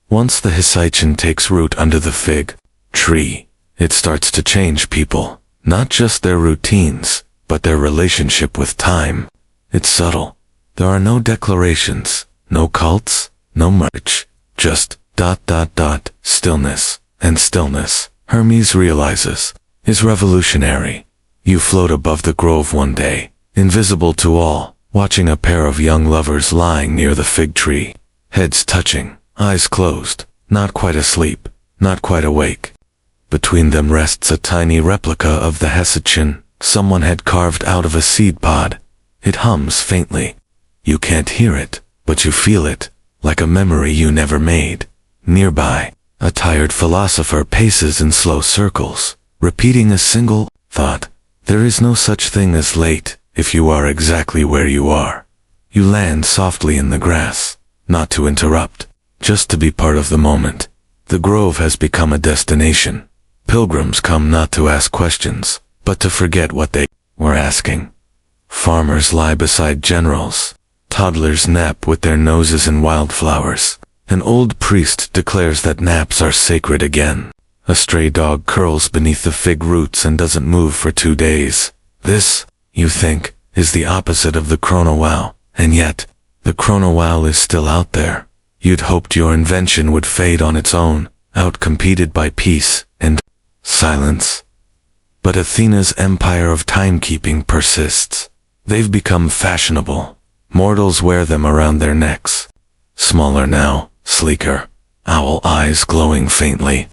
Once the Hecetian takes root under the fig tree, it starts to change people, not just their routines, but their relationship with time. It's subtle. There are no declarations, no cults, no merch, just ... stillness, and stillness, Hermes realizes, is revolutionary. You float above the grove one day, invisible to all, watching a pair of young lovers lying near the fig tree, heads touching, eyes closed, not quite asleep, not quite awake. Between them rests a tiny replica of the Hecetian someone had carved out of a seed pod. It hums faintly. You can't hear it, but you feel it, like a memory you never made. Nearby, a tired philosopher paces in slow circles, repeating a single thought. There is no such thing as late, if you are exactly where you are. You land softly in the grass, not to interrupt, just to be part of the moment. The grove has become a destination. Pilgrims come not to ask questions, but to forget what they were asking. Farmers lie beside generals. Toddlers nap with their noses in wildflowers. An old priest declares that naps are sacred again. A stray dog curls beneath the fig roots and doesn't move for 2 days. This, you think, is the opposite of the chrono-wow, and yet, the chrono-wow is still out there. You'd hoped your invention would fade on its own, outcompeted by peace and silence. But Athena's empire of timekeeping persists. They've become fashionable. Mortals wear them around their necks. Smaller now, sleeker, owl eyes glowing faintly.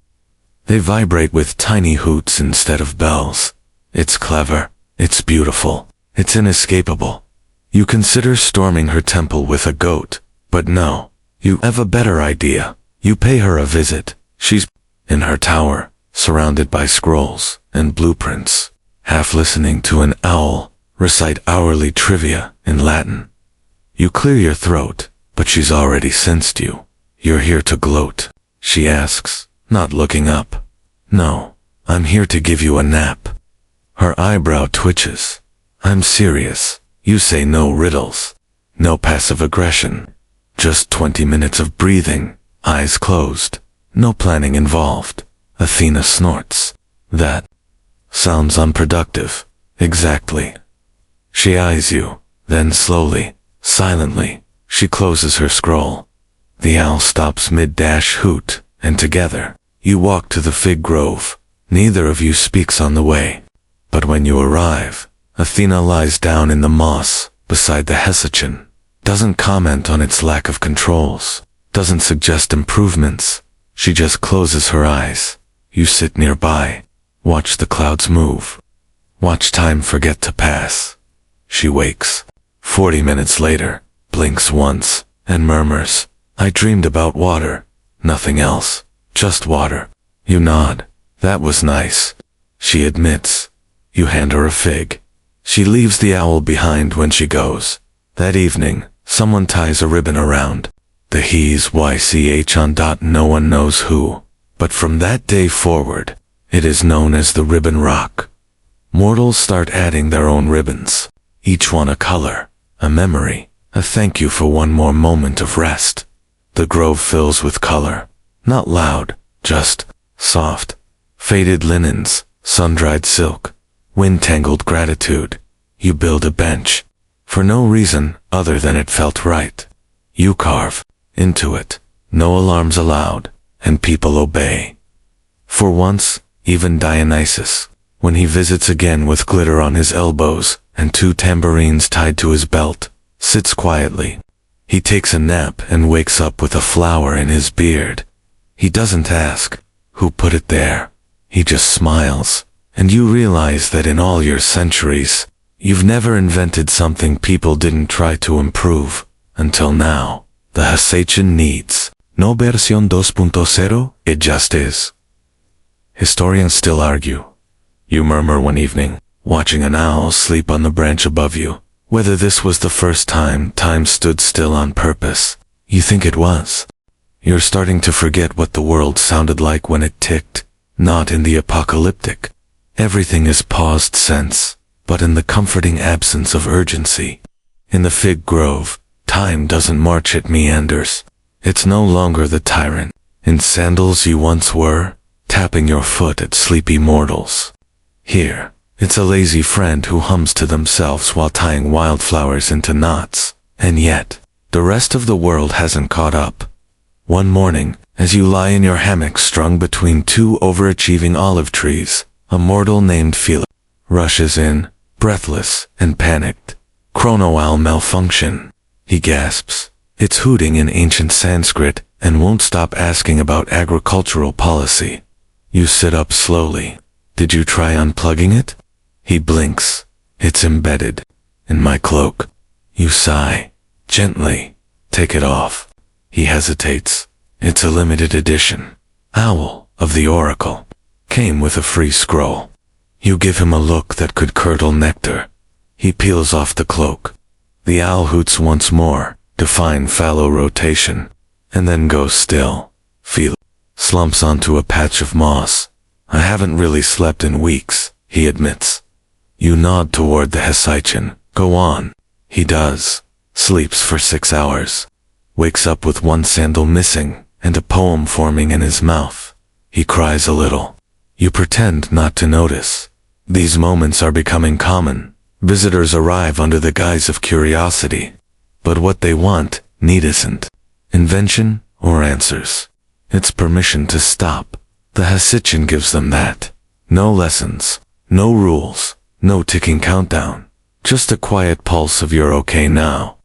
They vibrate with tiny hoots instead of bells. It's clever, it's beautiful, it's inescapable. You consider storming her temple with a goat, but no, you have a better idea. You pay her a visit. She's in her tower, surrounded by scrolls and blueprints. half listening to an owl recite hourly trivia in Latin. You clear your throat, but she's already sensed you. You're here to gloat, she asks, not looking up. No, I'm here to give you a nap. Her eyebrow twitches. I'm serious. You say no riddles. No passive aggression. Just 20 minutes of breathing, eyes closed. No planning involved. Athena snorts. That sounds unproductive. Exactly. She eyes you, then slowly, silently, she closes her scroll. The owl stops mid-hoot, and together, you walk to the fig grove. Neither of you speaks on the way. But when you arrive, Athena lies down in the moss, beside the hesychon. Doesn't comment on its lack of controls. Doesn't suggest improvements. She just closes her eyes. You sit nearby. Watch the clouds move. Watch time forget to pass. She wakes. 40 minutes later, blinks once, and murmurs, I dreamed about water. Nothing else. Just water. You nod. That was nice. She admits. You hand her a fig. She leaves the owl behind when she goes. That evening, someone ties a ribbon around the he's YCH on. No one knows who, but from that day forward, it is known as the Ribbon Rock. Mortals start adding their own ribbons, each one a color, a memory, a thank you for one more moment of rest. The grove fills with color, not loud, just soft, faded linens, sun-dried silk, wind-tangled gratitude. You build a bench, for no reason other than it felt right. You carve into it, no alarms allowed, and people obey. For once, even Dionysus, when he visits again with glitter on his elbows and 2 tambourines tied to his belt, sits quietly. He takes a nap and wakes up with a flower in his beard. He doesn't ask, who put it there? He just smiles, and you realize that in all your centuries, you've never invented something people didn't try to improve, until now. The hesychon needs no versión 2.0, it just is. Historians still argue. You murmur one evening, watching an owl sleep on the branch above you, whether this was the first time time stood still on purpose. You think it was. You're starting to forget what the world sounded like when it ticked, not in the apocalyptic. Everything is paused sense, but in the comforting absence of urgency. In the fig grove, time doesn't march, it meanders. It's no longer the tyrant, in sandals you once were, tapping your foot at sleepy mortals. Here, it's a lazy friend who hums to themselves while tying wildflowers into knots, and yet, the rest of the world hasn't caught up. One morning, as you lie in your hammock strung between 2 overachieving olive trees, a mortal named Felix rushes in, breathless and panicked. Chrono-owl malfunction. He gasps. It's hooting in ancient Sanskrit and won't stop asking about agricultural policy. You sit up slowly. Did you try unplugging it? He blinks. It's embedded in my cloak. You sigh. Gently. Take it off. He hesitates. It's a limited edition. Owl of the Oracle. Came with a free scroll. You give him a look that could curdle nectar. He peels off the cloak. The owl hoots once more, define fallow rotation, and then goes still. Felix slumps onto a patch of moss. I haven't really slept in weeks, he admits. You nod toward the hesychon. Go on. He does. Sleeps for 6 hours. Wakes up with one sandal missing, and a poem forming in his mouth. He cries a little. You pretend not to notice. These moments are becoming common. Visitors arrive under the guise of curiosity. But what they want, need isn't invention or answers. It's permission to stop. The hesychon gives them that. No lessons, no rules, no ticking countdown. Just a quiet pulse of you're okay now.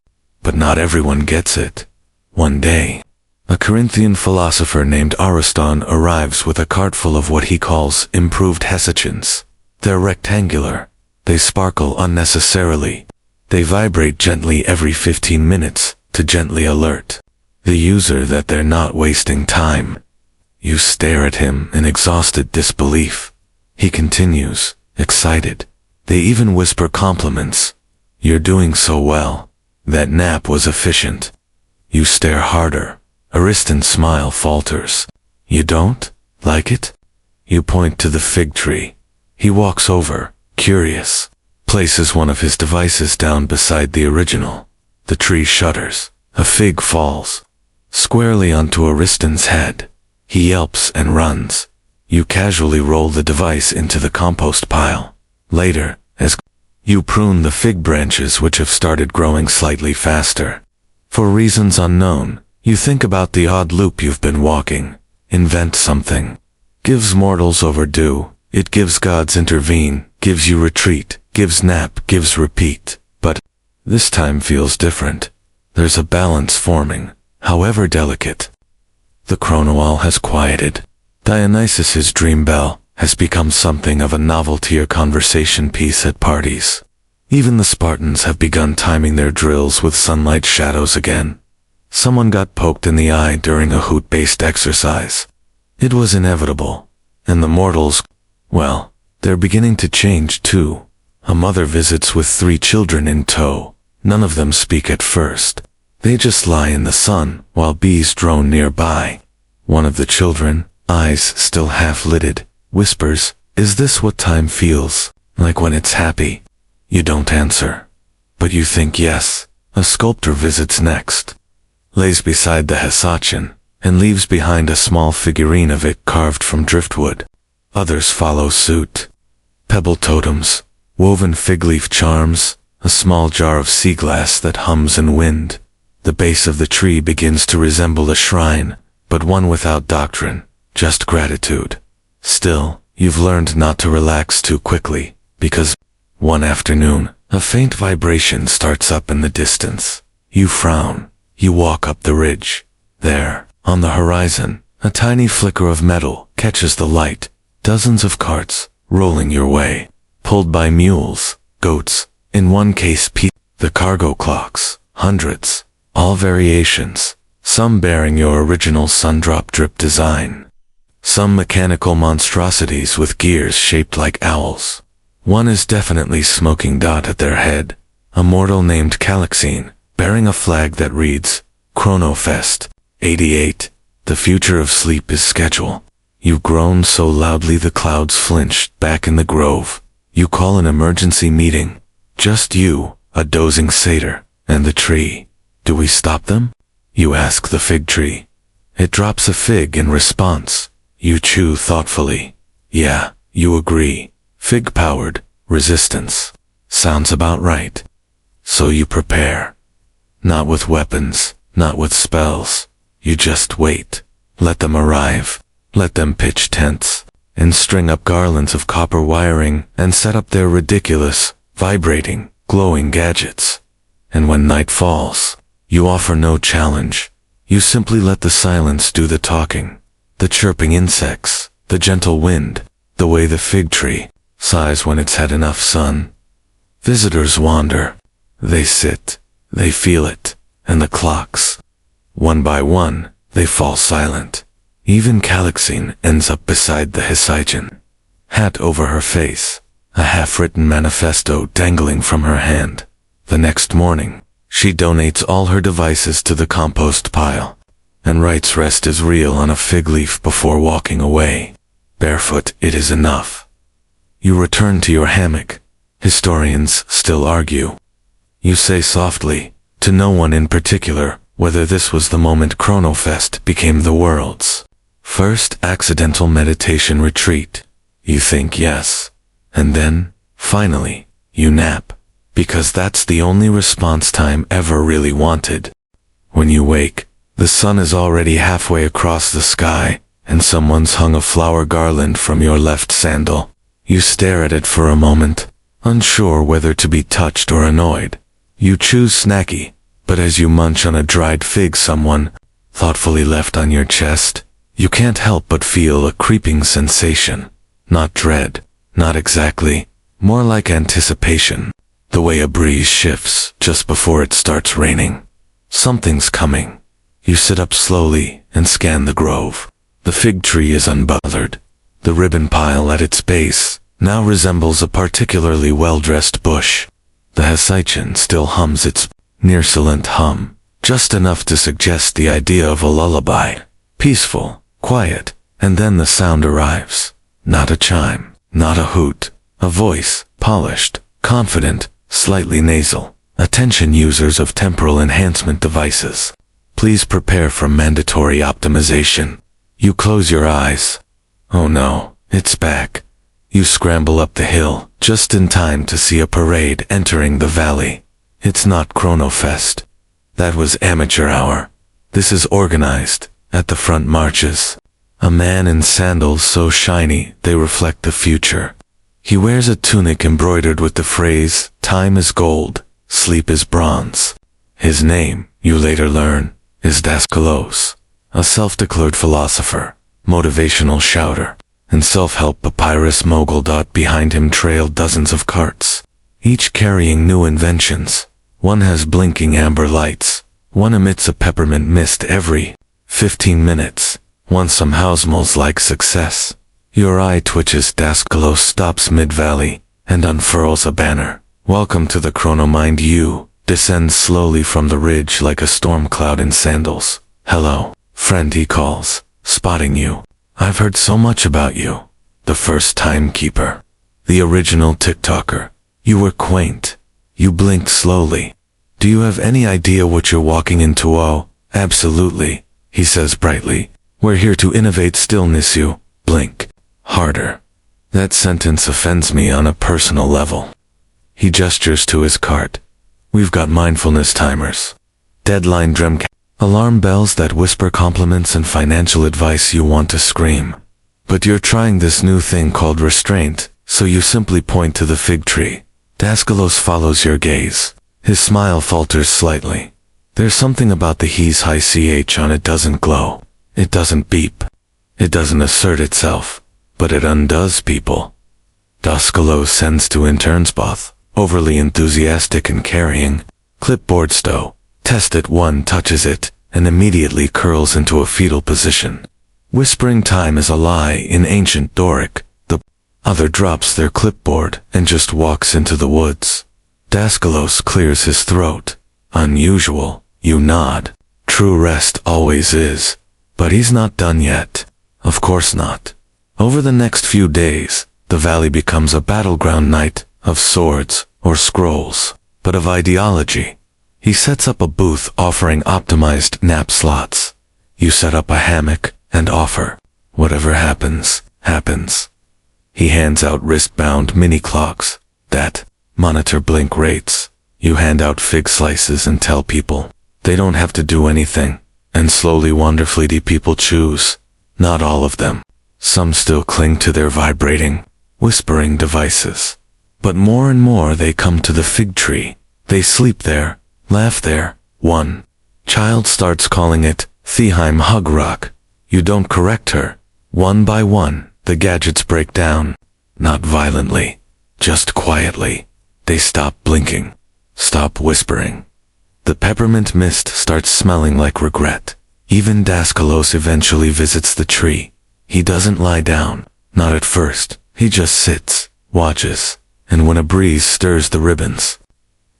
But not everyone gets it. One day, a Corinthian philosopher named Ariston arrives with a cart full of what he calls improved hesychons. They're rectangular. They sparkle unnecessarily. They vibrate gently every 15 minutes to gently alert the user that they're not wasting time. You stare at him in exhausted disbelief. He continues, excited. They even whisper compliments. You're doing so well. That nap was efficient. You stare harder. Aristan's smile falters. You don't like it? You point to the fig tree. He walks over, curious, places one of his devices down beside the original. The tree shudders. A fig falls squarely onto Aristan's head. He yelps and runs. You casually roll the device into the compost pile. Later, as you prune the fig branches which have started growing slightly faster. For reasons unknown, you think about the odd loop you've been walking. Invent something. Gives mortals overdue. It gives gods intervene, gives you retreat, gives nap, gives repeat. But this time feels different. There's a balance forming, however delicate. The chronoal has quieted. Dionysus's dream bell has become something of a novelty or conversation piece at parties. Even the Spartans have begun timing their drills with sunlight shadows again. Someone got poked in the eye during a hoot-based exercise. It was inevitable. And the mortals, well, they're beginning to change too. A mother visits with 3 children in tow. None of them speak at first. They just lie in the sun while bees drone nearby. One of the children, eyes still half-lidded, whispers, "Is this what time feels like when it's happy?" You don't answer. But you think yes. A sculptor visits next. Lays beside the Hesachin, and leaves behind a small figurine of it carved from driftwood. Others follow suit. Pebble totems, woven fig leaf charms, a small jar of sea glass that hums in wind. The base of the tree begins to resemble a shrine, but one without doctrine, just gratitude. Still, you've learned not to relax too quickly, because one afternoon, a faint vibration starts up in the distance. You frown. You walk up the ridge. There, on the horizon, a tiny flicker of metal catches the light. Dozens of carts, rolling your way, pulled by mules, goats, in one case the cargo clocks, hundreds, all variations, some bearing your original sundrop drip design. Some mechanical monstrosities with gears shaped like owls. One is definitely smoking dot at their head, a mortal named Calaxine, bearing a flag that reads, Chronofest, 88, the future of sleep is schedule. You groan so loudly the clouds flinched back in the grove. You call an emergency meeting. Just you, a dozing satyr, and the tree. Do we stop them? You ask the fig tree. It drops a fig in response. You chew thoughtfully. Yeah, you agree. Fig-powered, resistance. Sounds about right. So you prepare. Not with weapons, not with spells. You just wait. Let them arrive. Let them pitch tents, and string up garlands of copper wiring, and set up their ridiculous, vibrating, glowing gadgets. And when night falls, you offer no challenge. You simply let the silence do the talking. The chirping insects, the gentle wind, the way the fig tree sighs when it's had enough sun. Visitors wander. They sit. They feel it. And the clocks. One by one, they fall silent. Even Calaxine ends up beside the Hesachin. Hat over her face, a half-written manifesto dangling from her hand. The next morning, she donates all her devices to the compost pile, and writes rest is real on a fig leaf before walking away. Barefoot, it is enough. You return to your hammock. Historians still argue. You say softly, to no one in particular, whether this was the moment Chronofest became the world's first accidental meditation retreat. You think yes. And then, finally, you nap. Because that's the only response time ever really wanted. When you wake, the sun is already halfway across the sky, and someone's hung a flower garland from your left sandal. You stare at it for a moment, unsure whether to be touched or annoyed. You choose snacky, but as you munch on a dried fig someone thoughtfully left on your chest, you can't help but feel a creeping sensation. Not dread, not exactly, more like anticipation. The way a breeze shifts just before it starts raining. Something's coming. You sit up slowly and scan the grove. The fig tree is unbothered. The ribbon pile at its base, now resembles a particularly well-dressed bush. The hesychon still hums its near-silent hum, just enough to suggest the idea of a lullaby. Peaceful, quiet, and then the sound arrives. Not a chime, not a hoot, a voice, polished, confident, slightly nasal. Attention users of temporal enhancement devices. Please prepare for mandatory optimization. You close your eyes. Oh no, it's back. You scramble up the hill, just in time to see a parade entering the valley. It's not Chronofest. That was amateur hour. This is organized, at the front marches. A man in sandals so shiny they reflect the future. He wears a tunic embroidered with the phrase, "Time is gold, sleep is bronze." His name, you later learn, is Daskalos, a self-declared philosopher, motivational shouter, and self-help papyrus mogul. Behind him trailed dozens of carts, each carrying new inventions. One has blinking amber lights, one emits a peppermint mist every 15 minutes, one somehow smells like success. Your eye twitches. Daskalos stops mid-valley and unfurls a banner. Welcome to the Chronomind. You descends slowly from the ridge like a storm cloud in sandals. Hello, friend, he calls, spotting you. I've heard so much about you. The first timekeeper. The original TikToker. You were quaint. You blinked slowly. Do you have any idea what you're walking into? Oh, absolutely, he says brightly. We're here to innovate stillness. You blink harder. That sentence offends me on a personal level. He gestures to his cart. We've got mindfulness timers, deadline drum, alarm bells that whisper compliments and financial advice you want to scream. But you're trying this new thing called restraint, so you simply point to the fig tree. Daskalos follows your gaze. His smile falters slightly. There's something about the he's high ch on it. Doesn't glow. It doesn't beep. It doesn't assert itself. But it undoes people. Daskalos sends to internsboth, overly enthusiastic and carrying. Clipboard stow. Test it. One touches it, and immediately curls into a fetal position. Whispering time is a lie in ancient Doric. The other drops their clipboard and just walks into the woods. Daskalos clears his throat. Unusual, you nod. True rest always is. But he's not done yet. Of course not. Over the next few days, the valley becomes a battleground, night of swords or scrolls, but of ideology. He sets up a booth offering optimized nap slots. You set up a hammock and offer, whatever happens, happens. He hands out wrist-bound mini clocks that monitor blink rates. You hand out fig slices and tell people they don't have to do anything, and slowly, wonderfully, people choose. Not all of them. Some still cling to their vibrating, whispering devices. But more and more they come to the fig tree. They sleep there, laugh there. One child starts calling it Theheim Hug Rock. You don't correct her. One by one, the gadgets break down. Not violently, just quietly. They stop blinking, stop whispering. The peppermint mist starts smelling like regret. Even Daskalos eventually visits the tree. He doesn't lie down, not at first. He just sits, watches, and when a breeze stirs the ribbons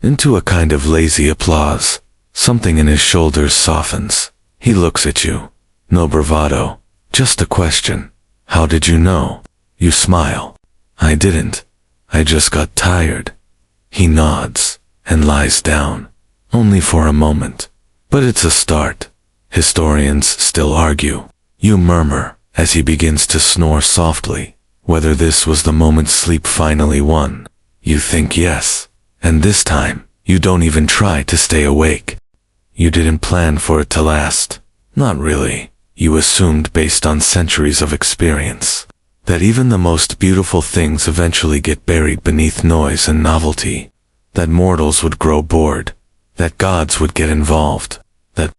into a kind of lazy applause, something in his shoulders softens. He looks at you. No bravado, just a question. How did you know? You smile. I didn't. I just got tired. He nods and lies down, only for a moment. But it's a start. Historians still argue. You murmur as he begins to snore softly, whether this was the moment sleep finally won. You think yes, and this time, you don't even try to stay awake. You didn't plan for it to last. Not really. You assumed, based on centuries of experience, that even the most beautiful things eventually get buried beneath noise and novelty, that mortals would grow bored, that gods would get involved, that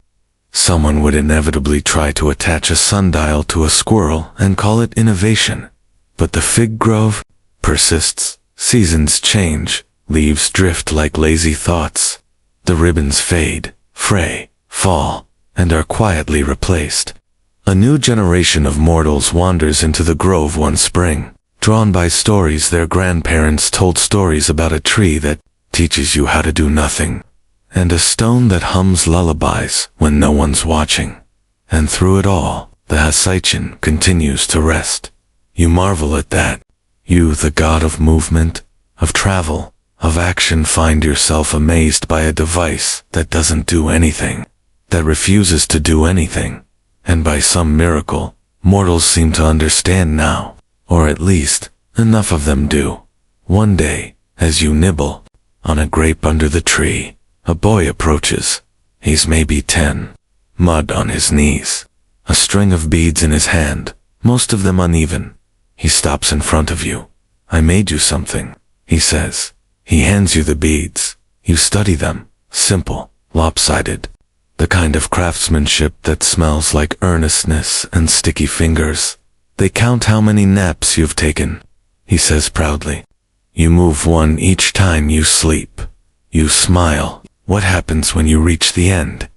someone would inevitably try to attach a sundial to a squirrel and call it innovation. But the fig grove persists. Seasons change, leaves drift like lazy thoughts. The ribbons fade, fray, fall, and are quietly replaced. A new generation of mortals wanders into the grove one spring, drawn by stories their grandparents told, stories about a tree that teaches you how to do nothing, and a stone that hums lullabies when no one's watching. And through it all, the Hasaichen continues to rest. You marvel at that. You, the god of movement, of travel, of action, find yourself amazed by a device that doesn't do anything, that refuses to do anything. And by some miracle, mortals seem to understand now, or at least, enough of them do. One day, as you nibble on a grape under the tree, a boy approaches. He's maybe 10, mud on his knees, a string of beads in his hand, most of them uneven. He stops in front of you. I made you something, he says. He hands you the beads. You study them, simple, lopsided, the kind of craftsmanship that smells like earnestness and sticky fingers. They count how many naps you've taken, he says proudly. You move one each time you sleep. You smile. What happens when you reach the end?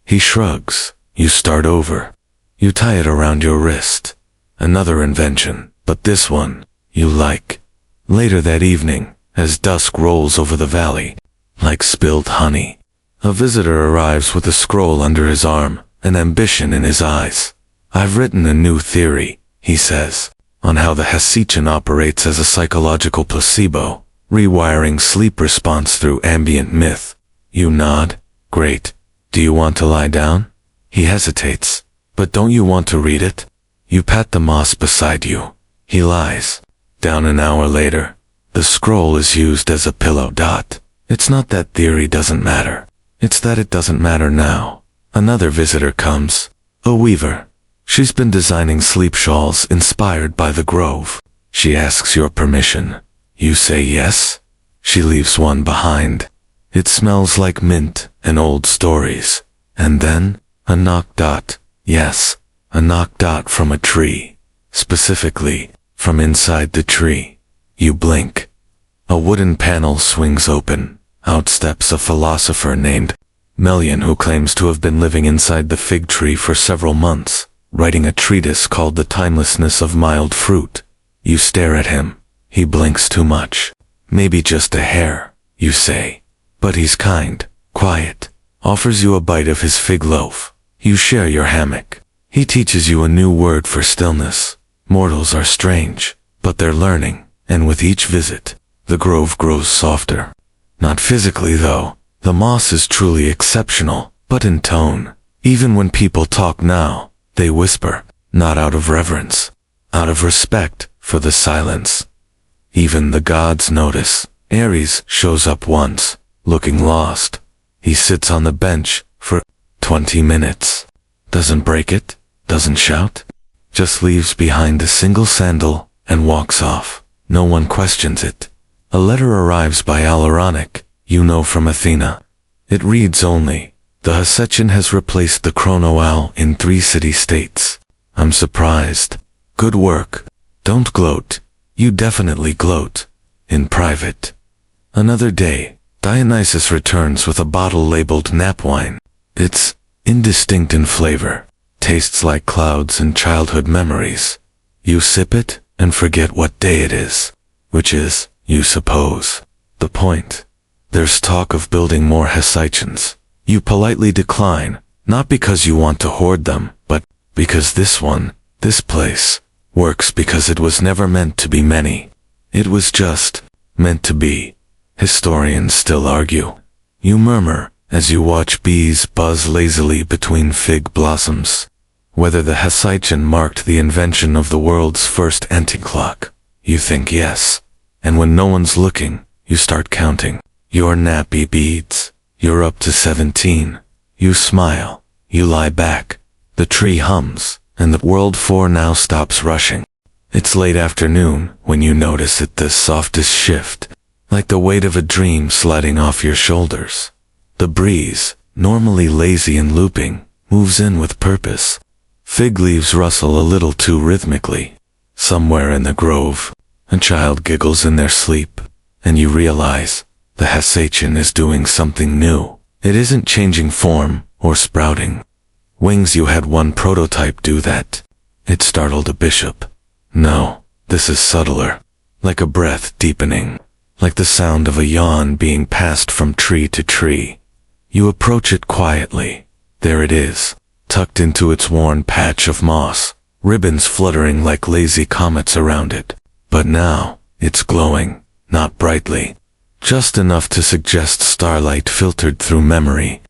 He shrugs. You start over. You tie it around your wrist. Another invention, but this one, you like. Later that evening, as dusk rolls over the valley, like spilled honey, a visitor arrives with a scroll under his arm, an ambition in his eyes. I've written a new theory, he says, on how the Hasaichen operates as a psychological placebo, rewiring sleep response through ambient myth. You nod. Great. Do you want to lie down? He hesitates. But don't you want to read it? You pat the moss beside you. He lies down. An hour later, the scroll is used as a pillow. It's not that theory doesn't matter. It's that it doesn't matter now. Another visitor comes. A weaver. She's been designing sleep shawls inspired by the grove. She asks your permission. You say yes. She leaves one behind. It smells like mint and old stories. And then, a knock. Yes, a knock from a tree. Specifically, from inside the tree. You blink. A wooden panel swings open. Out steps a philosopher named Melian, who claims to have been living inside the fig tree for several months, writing a treatise called The Timelessness of Mild Fruit. You stare at him. He blinks too much. Maybe just a hair, you say. But he's kind, quiet, offers you a bite of his fig loaf. You share your hammock. He teaches you a new word for stillness. Mortals are strange, but they're learning, and with each visit, the grove grows softer. Not physically though. The moss is truly exceptional, but in tone. Even when people talk now, they whisper, not out of reverence, out of respect for the silence. Even the gods notice. Ares shows up once, looking lost. He sits on the bench for 20 minutes. Doesn't break it, doesn't shout, just leaves behind a single sandal and walks off. No one questions it. A letter arrives by Alaronic, you know, from Athena. It reads only, the Hasaichen has replaced the chrono-owl in 3 city-states. I'm surprised. Good work. Don't gloat. You definitely gloat. In private. Another day, Dionysus returns with a bottle labeled nap wine. It's indistinct in flavor, tastes like clouds and childhood memories. You sip it and forget what day it is, which is, you suppose, the point. There's talk of building more Hasaichens. You politely decline, not because you want to hoard them, but because this place, works because it was never meant to be many. It was just meant to be. Historians still argue. You murmur as you watch bees buzz lazily between fig blossoms. Whether the Hasaichen marked the invention of the world's first anti-clock. You think yes. And when no one's looking, you start counting your nappy beads. You're up to 17. You smile. You lie back. The tree hums, and the world for now stops rushing. It's late afternoon when you notice it, the softest shift, like the weight of a dream sliding off your shoulders. The breeze, normally lazy and looping, moves in with purpose. Fig leaves rustle a little too rhythmically. Somewhere in the grove, a child giggles in their sleep, and you realize the Hasaichen is doing something new. It isn't changing form or sprouting wings. You had one prototype do that. It startled a bishop. No, This is subtler, like a breath deepening, like the sound of a yawn being passed from tree to tree. You approach it quietly. There it is, tucked into its worn patch of moss, ribbons fluttering like lazy comets around it. But now, it's glowing, not brightly, just enough to suggest starlight filtered through memory.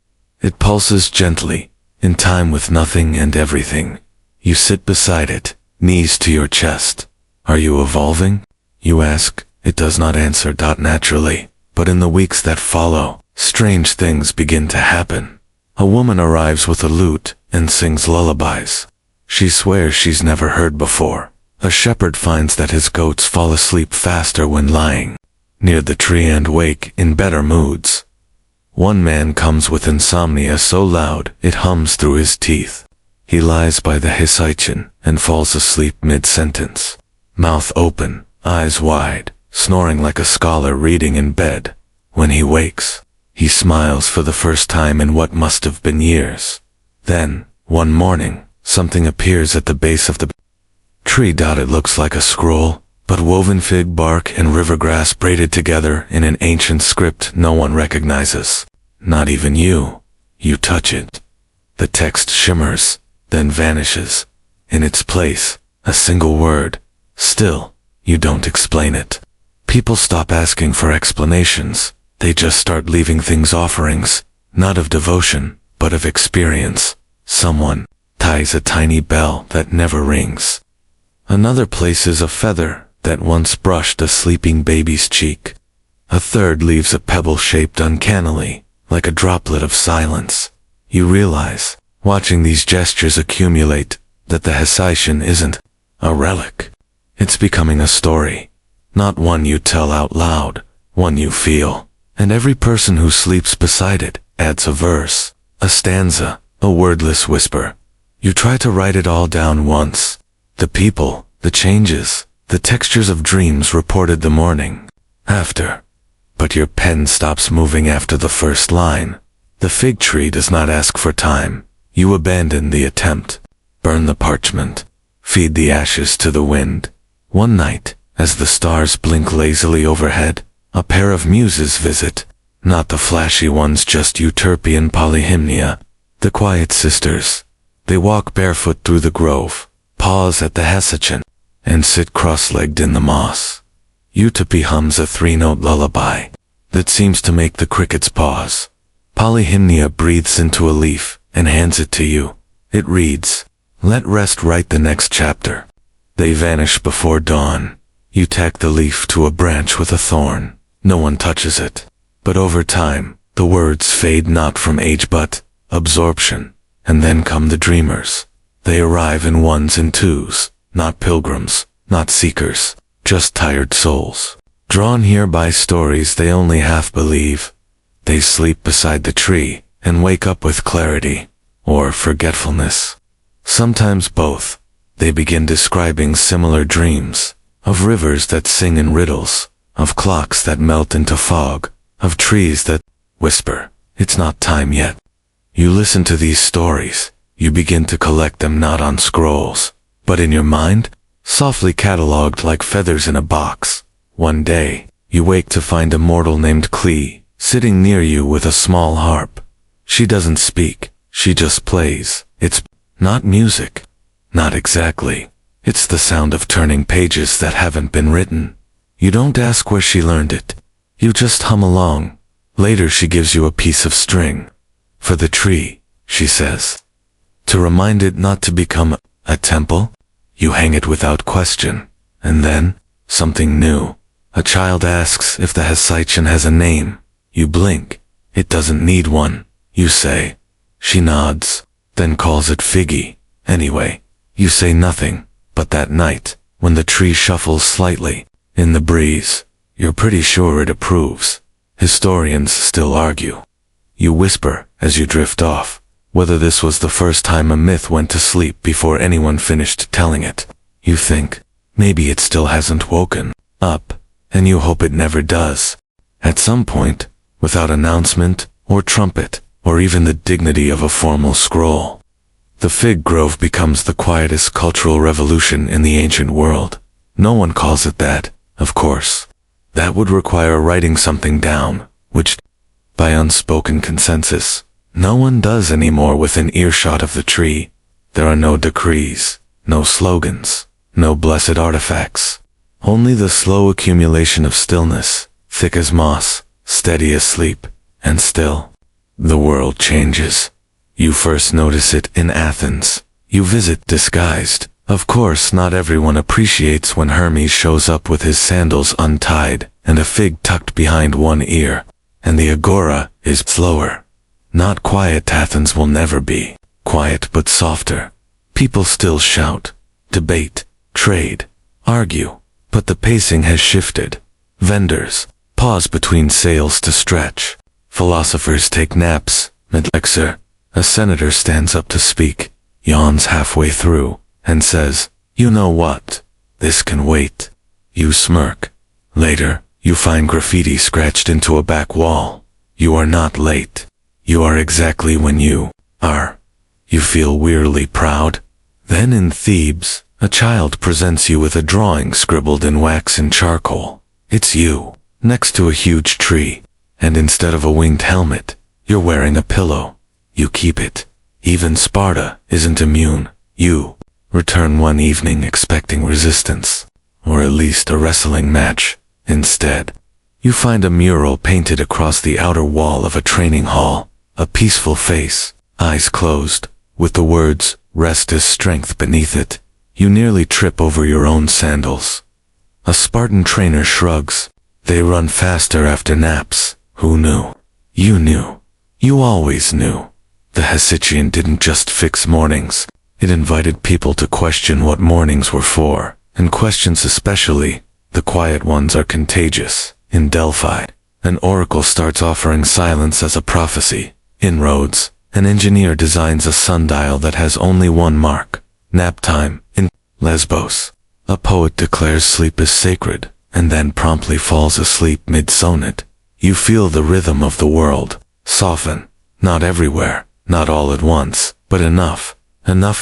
It pulses gently, in time with nothing and everything. You sit beside it, knees to your chest. Are you evolving? You ask. It does not answer. Naturally. But in the weeks that follow, strange things begin to happen. A woman arrives with a lute and sings lullabies. She swears she's never heard before. A shepherd finds that his goats fall asleep faster when lying near the tree and wake in better moods. One man comes with insomnia so loud it hums through his teeth. He lies by the Hisaichen and falls asleep mid-sentence, mouth open, eyes wide, snoring like a scholar reading in bed. When he wakes, he smiles for the first time in what must have been years. Then, one morning, something appears at the base of the tree. It looks like a scroll, but woven fig bark and river grass braided together in an ancient script no one recognizes. Not even you. You touch it. The text shimmers, then vanishes. In its place, a single word. Still, you don't explain it. People stop asking for explanations. They just start leaving things offerings, not of devotion, but of experience. Someone ties a tiny bell that never rings. Another places a feather that once brushed a sleeping baby's cheek. A third leaves a pebble shaped uncannily, like a droplet of silence. You realize, watching these gestures accumulate, that the Hisaichen isn't a relic. It's becoming a story. Not one you tell out loud, one you feel. And every person who sleeps beside it adds a verse, a stanza, a wordless whisper. You try to write it all down once. The people, the changes, the textures of dreams reported the morning after. But your pen stops moving after the first line. The fig tree does not ask for time. You abandon the attempt. Burn the parchment. Feed the ashes to the wind. One night, as the stars blink lazily overhead, a pair of muses visit. Not the flashy ones, just Utopian polyhymnia. The quiet sisters. They walk barefoot through the grove, pause at the Hisaichen, and sit cross-legged in the moss. Utopy hums a three-note lullaby that seems to make the crickets pause. Polyhymnia breathes into a leaf and hands it to you. It reads, "Let rest write the next chapter." They vanish before dawn. You tack the leaf to a branch with a thorn. No one touches it. But over time, the words fade not from age but absorption. And then come the dreamers. They arrive in ones and twos, not pilgrims, not seekers, just tired souls, drawn here by stories they only half believe. They sleep beside the tree and wake up with clarity, or forgetfulness. Sometimes both. They begin describing similar dreams, of rivers that sing in riddles, of clocks that melt into fog, of trees that whisper, "It's not time yet." You listen to these stories. You begin to collect them not on scrolls, but in your mind, softly catalogued like feathers in a box. One day, you wake to find a mortal named Klee, sitting near you with a small harp. She doesn't speak, she just plays. It's not music. Not exactly. It's the sound of turning pages that haven't been written. You don't ask where she learned it. You just hum along. Later she gives you a piece of string. "For the tree," she says. To remind it not to become a temple. You hang it without question. And then, something new. A child asks if the Hisaichen has a name. You blink. It doesn't need one, you say. She nods, then calls it Figgy. Anyway, you say nothing. But that night, when the tree shuffles slightly in the breeze, you're pretty sure it approves. Historians still argue. You whisper as you drift off, whether this was the first time a myth went to sleep before anyone finished telling it. You think, maybe it still hasn't woken up, and you hope it never does. At some point, without announcement, or trumpet, or even the dignity of a formal scroll, the fig grove becomes the quietest cultural revolution in the ancient world. No one calls it that, of course. That would require writing something down, which, by unspoken consensus, no one does anymore within earshot of the tree. There are no decrees, no slogans, no blessed artifacts. Only the slow accumulation of stillness, thick as moss, steady as sleep, and still. The world changes. You first notice it in Athens. You visit disguised. Of course, not everyone appreciates when Hermes shows up with his sandals untied and a fig tucked behind one ear, and the agora is slower. Not quiet. Athens will never be quiet, but softer. People still shout, debate, trade, argue, but the pacing has shifted. Vendors pause between sales to stretch. Philosophers take naps mid-lecture. A senator stands up to speak, yawns halfway through, and says, "You know what? This can wait." You smirk. Later, you find graffiti scratched into a back wall. You are not late. You are exactly when you are. You feel wearily proud. Then in Thebes, a child presents you with a drawing scribbled in wax and charcoal. It's you, next to a huge tree, and instead of a winged helmet, you're wearing a pillow. You keep it. Even Sparta isn't immune. You return one evening expecting resistance, or at least a wrestling match. Instead, you find a mural painted across the outer wall of a training hall, a peaceful face, eyes closed, with the words, "Rest is strength" beneath it. You nearly trip over your own sandals. A Spartan trainer shrugs. They run faster after naps. Who knew? You knew. You always knew. The Hesitian didn't just fix mornings. It invited people to question what mornings were for, and questions especially, the quiet ones, are contagious. In Delphi, an oracle starts offering silence as a prophecy. In Rhodes, an engineer designs a sundial that has only one mark, nap time. In Lesbos, a poet declares sleep is sacred, and then promptly falls asleep mid-sonnet. You feel the rhythm of the world soften, not everywhere, not all at once, but enough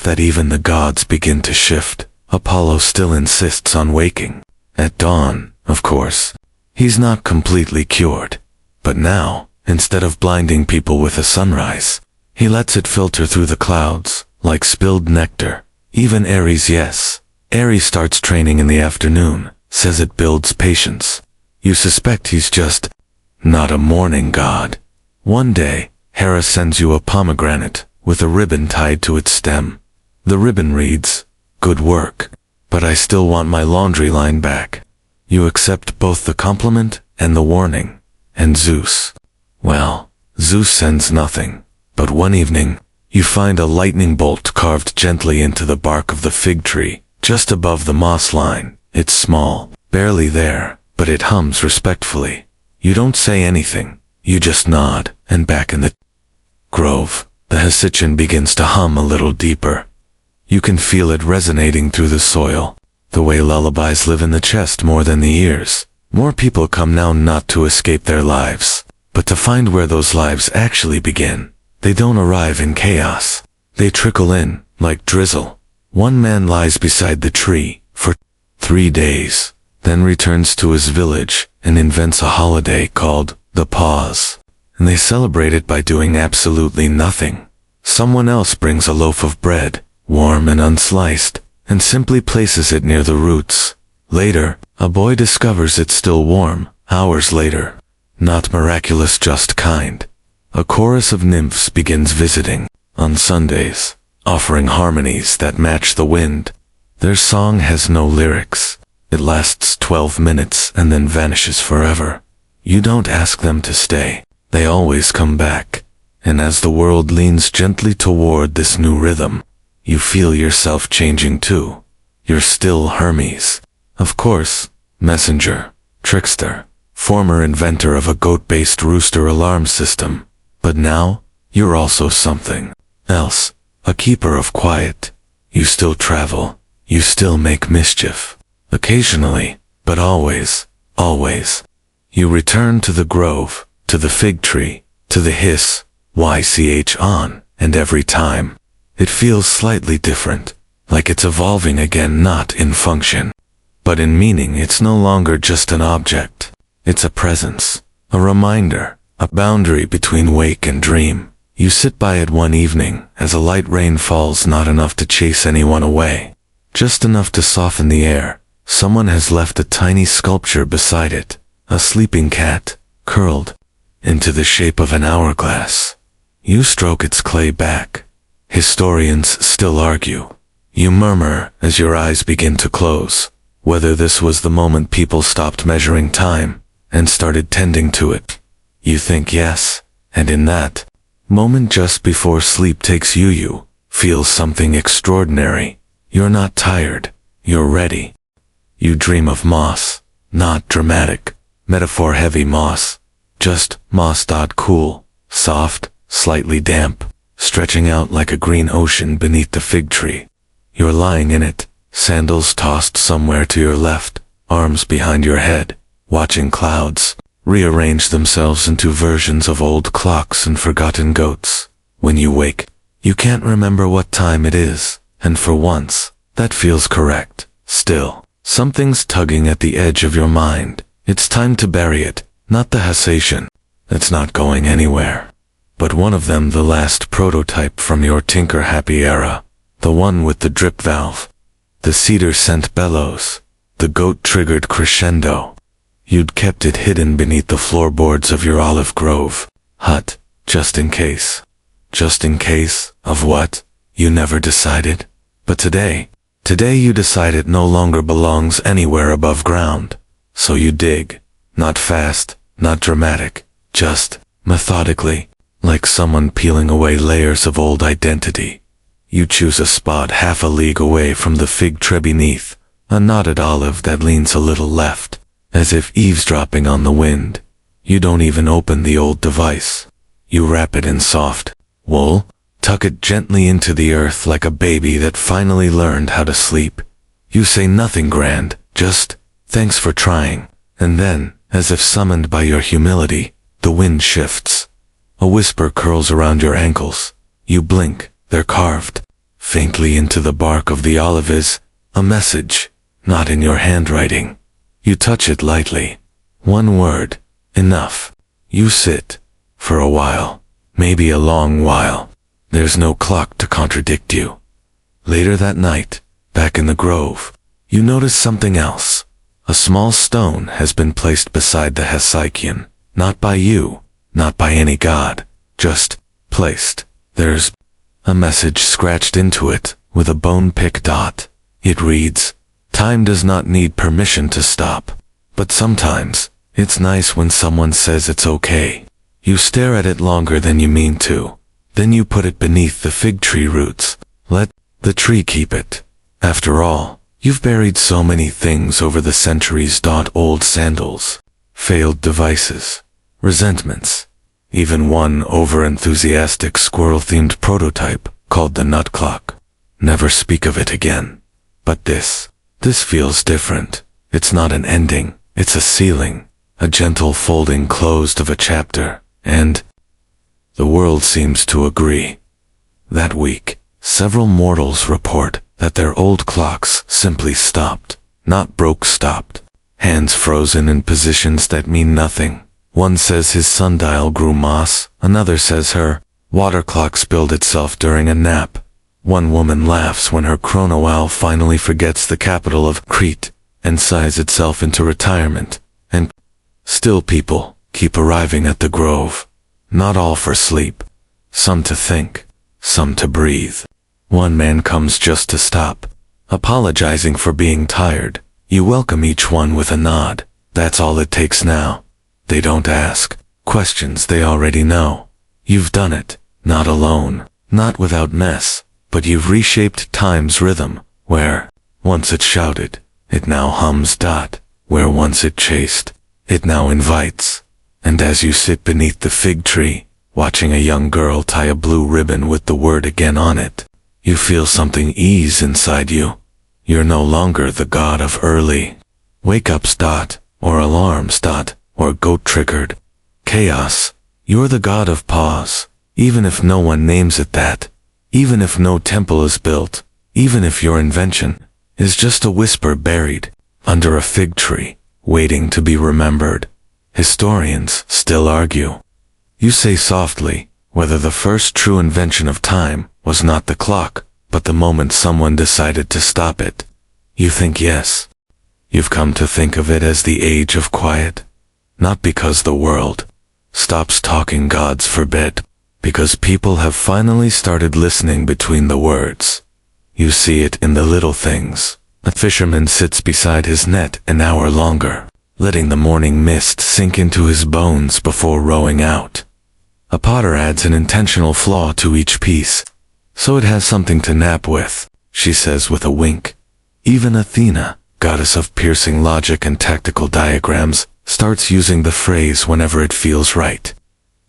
that even the gods begin to shift. Apollo still insists on waking at dawn, of course. He's not completely cured. But now, instead of blinding people with a sunrise, he lets it filter through the clouds, like spilled nectar. Even Ares, yes. Ares starts training in the afternoon, says it builds patience. You suspect he's just not a morning god. One day, Hera sends you a pomegranate, with a ribbon tied to its stem. The ribbon reads, "Good work, but I still want my laundry line back." You accept both the compliment and the warning. And Zeus? Well, Zeus sends nothing. But one evening, you find a lightning bolt carved gently into the bark of the fig tree, just above the moss line. It's small, barely there, but it hums respectfully. You don't say anything. You just nod, and back in the grove, the Hesitian begins to hum a little deeper. You can feel it resonating through the soil, the way lullabies live in the chest more than the ears. More people come now not to escape their lives, but to find where those lives actually begin. They don't arrive in chaos. They trickle in, like drizzle. One man lies beside the tree for 3 days, then returns to his village and invents a holiday called the pause. And they celebrate it by doing absolutely nothing. Someone else brings a loaf of bread, warm and unsliced, and simply places it near the roots. Later, a boy discovers it's still warm, hours later. Not miraculous, just kind. A chorus of nymphs begins visiting, on Sundays, offering harmonies that match the wind. Their song has no lyrics. It lasts 12 minutes and then vanishes forever. You don't ask them to stay. They always come back. And as the world leans gently toward this new rhythm, you feel yourself changing too. You're still Hermes. Of course, messenger, trickster, former inventor of a goat-based rooster alarm system. But now, you're also something else, a keeper of quiet. You still travel. You still make mischief. Occasionally, but always, always. You return to the grove, to the fig tree, to the hiss, YCH on, and every time, it feels slightly different, like it's evolving again, not in function, But in meaning, it's no longer just an object. It's a presence, a reminder, a boundary between wake and dream. You sit by it one evening as a light rain falls, not enough to chase anyone away, just enough to soften the air. Someone has left a tiny sculpture beside it, a sleeping cat, curled into the shape of an hourglass. You stroke its clay back. Historians still argue. You murmur as your eyes begin to close, whether this was the moment people stopped measuring time and started tending to it. You think yes, and in that moment just before sleep takes you, you feel something extraordinary. You're not tired, you're ready. You dream of moss, not dramatic, metaphor-heavy moss, just moss. Cool, soft, slightly damp, stretching out like a green ocean beneath the fig tree. You're lying in it, sandals tossed somewhere to your left, arms behind your head, watching clouds rearrange themselves into versions of old clocks and forgotten goats. When you wake, you can't remember what time it is, and for once, that feels correct. Still, something's tugging at the edge of your mind. It's time to bury it, not the Hessian. It's not going anywhere. But one of them, the last prototype from your tinker-happy era, the one with the drip valve, the cedar scent bellows, the goat-triggered crescendo. You'd kept it hidden beneath the floorboards of your olive grove hut, just in case. Just in case of what? You never decided. But today you decide it no longer belongs anywhere above ground. So you dig. Not fast, not dramatic, just methodically, like someone peeling away layers of old identity. You choose a spot half a league away from the fig tree beneath, a knotted olive that leans a little left, as if eavesdropping on the wind. You don't even open the old device. You wrap it in soft wool, tuck it gently into the earth like a baby that finally learned how to sleep. You say nothing grand, just, thanks for trying. And then, as if summoned by your humility, the wind shifts. A whisper curls around your ankles. You blink. They're carved faintly into the bark of the olive is a message, not in your handwriting. You touch it lightly. One word, enough. You sit for a while, maybe a long while. There's no clock to contradict you. Later that night, back in the grove, you notice something else. A small stone has been placed beside the Hessian, not by you, not by any god, just placed. There's a message scratched into it with a bone-pick dot. It reads, "Time does not need permission to stop, but sometimes it's nice when someone says it's okay." You stare at it longer than you mean to. Then you put it beneath the fig tree roots. Let the tree keep it. After all, you've buried so many things over the centuries. Old sandals, failed devices, resentments, even one over-enthusiastic squirrel-themed prototype called the nut clock. Never speak of it again. But this feels different. It's not an ending, it's a ceiling, a gentle folding closed of a chapter, and the world seems to agree. That week, several mortals report that their old clocks simply stopped, not broke, stopped. Hands frozen in positions that mean nothing. One says his sundial grew moss, another says her water clock spilled itself during a nap. One woman laughs when her chrono owl finally forgets the capital of Crete and sighs itself into retirement. And still people keep arriving at the grove. Not all for sleep. Some to think. Some to breathe. One man comes just to stop, apologizing for being tired. You welcome each one with a nod. That's all it takes now. They don't ask questions they already know. You've done it, not alone, not without mess, but you've reshaped time's rhythm, where once it shouted, it now hums. Where once it chased, it now invites. And as you sit beneath the fig tree, watching a young girl tie a blue ribbon with the word again on it, you feel something ease inside you. You're no longer the god of early wake-ups. Or alarms. Or goat-triggered chaos. You're the god of pause, even if no one names it that, even if no temple is built, even if your invention is just a whisper buried under a fig tree, waiting to be remembered. Historians still argue. You say softly whether the first true invention of time was not the clock, but the moment someone decided to stop it. You think yes. You've come to think of it as the age of quiet. Not because the world stops talking, gods forbid, because people have finally started listening between the words. You see it in the little things. A fisherman sits beside his net an hour longer, letting the morning mist sink into his bones before rowing out. A potter adds an intentional flaw to each piece, so it has something to nap with, she says with a wink. Even Athena, goddess of piercing logic and tactical diagrams, starts using the phrase whenever it feels right.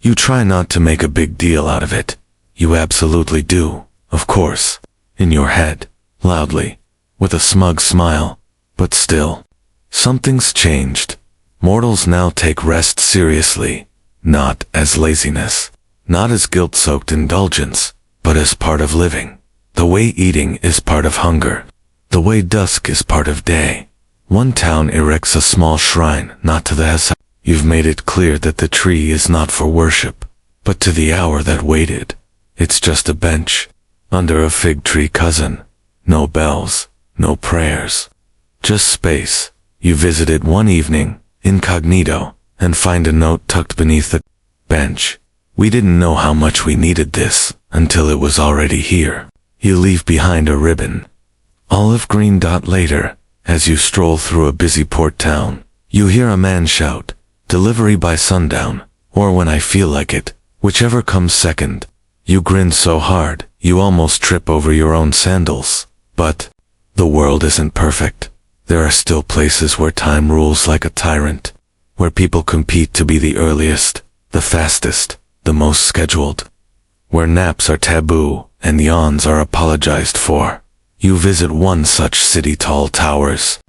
You try not to make a big deal out of it. You absolutely do, of course, in your head, loudly, with a smug smile, but still. Something's changed. Mortals now take rest seriously, not as laziness, not as guilt-soaked indulgence, but as part of living. The way eating is part of hunger. The way dusk is part of day. One town erects a small shrine, not to the Hermes. You've made it clear that the tree is not for worship, but to the hour that waited. It's just a bench, under a fig tree, cousin. No bells, no prayers. Just space. You visit it one evening, incognito, and find a note tucked beneath the bench. We didn't know how much we needed this, until it was already here. You leave behind a ribbon. Olive green. Later, as you stroll through a busy port town, you hear a man shout, "Delivery by sundown," or "When I feel like it," whichever comes second. You grin so hard, you almost trip over your own sandals. But the world isn't perfect. There are still places where time rules like a tyrant, where people compete to be the earliest, the fastest, the most scheduled, where naps are taboo and yawns are apologized for. You visit one such city, tall towers,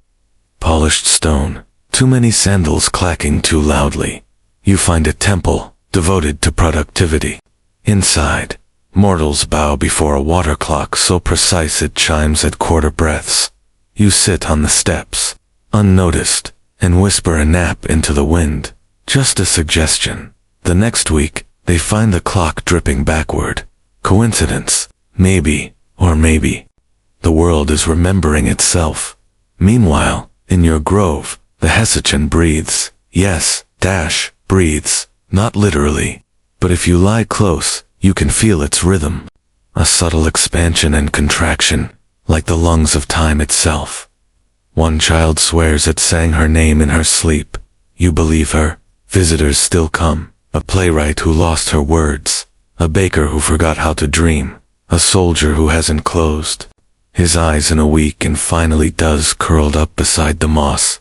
polished stone, too many sandals clacking too loudly. You find a temple devoted to productivity. Inside, mortals bow before a water clock so precise it chimes at quarter breaths. You sit on the steps, unnoticed, and whisper a nap into the wind. Just a suggestion. The next week, they find the clock dripping backward. Coincidence? Maybe, or maybe. The world is remembering itself. Meanwhile, in your grove, the hesychon breathes. Yes, breathes. Not literally. But if you lie close, you can feel its rhythm. A subtle expansion and contraction, like the lungs of time itself. One child swears it sang her name in her sleep. You believe her. Visitors still come. A playwright who lost her words. A baker who forgot how to dream. A soldier who hasn't closed his eyes in a week and finally does, curled up beside the moss.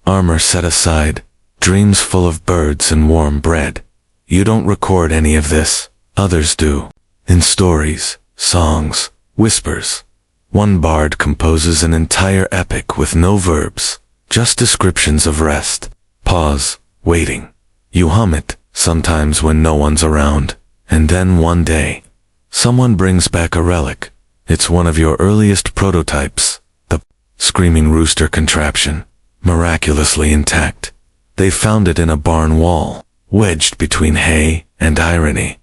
Armor set aside. Dreams full of birds and warm bread. You don't record any of this. Others do. In stories, songs, whispers. One bard composes an entire epic with no verbs, just descriptions of rest, pause, waiting. You hum it, sometimes when no one's around, and then one day, someone brings back a relic. It's one of your earliest prototypes, the screaming rooster contraption, miraculously intact. They found it in a barn wall, wedged between hay and irony.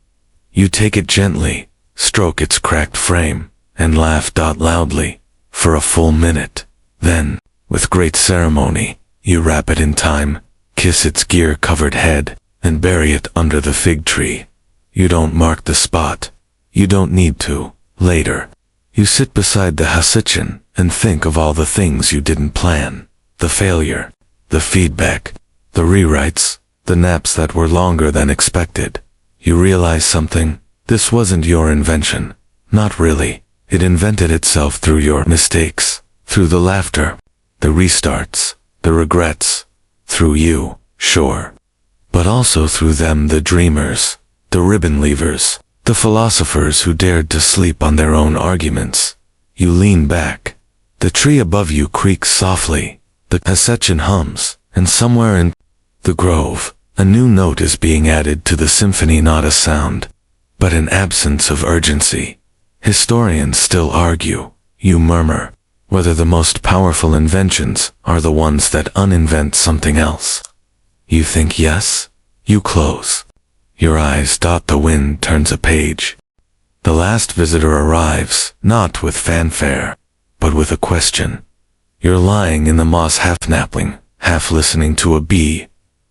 You take it gently, stroke its cracked frame, and laugh loudly, for a full minute. Then, with great ceremony, you wrap it in time, kiss its gear-covered head, and bury it under the fig tree. You don't mark the spot. You don't need to. Later, you sit beside the hesychon and think of all the things you didn't plan. The failure, the feedback, the rewrites, the naps that were longer than expected. You realize something. This wasn't your invention. Not really. It invented itself through your mistakes, through the laughter, the restarts, the regrets, through you, sure. But also through them, the dreamers, the ribbon leavers, the philosophers who dared to sleep on their own arguments. You lean back. The tree above you creaks softly. The hesychon hums, and somewhere in the grove, a new note is being added to the symphony, not a sound, but an absence of urgency. Historians still argue. You murmur. whether the most powerful inventions are the ones that uninvent something else. You think yes? You close your eyes. The wind turns a page. The last visitor arrives, not with fanfare, but with a question. You're lying in the moss, half napping, half listening to a bee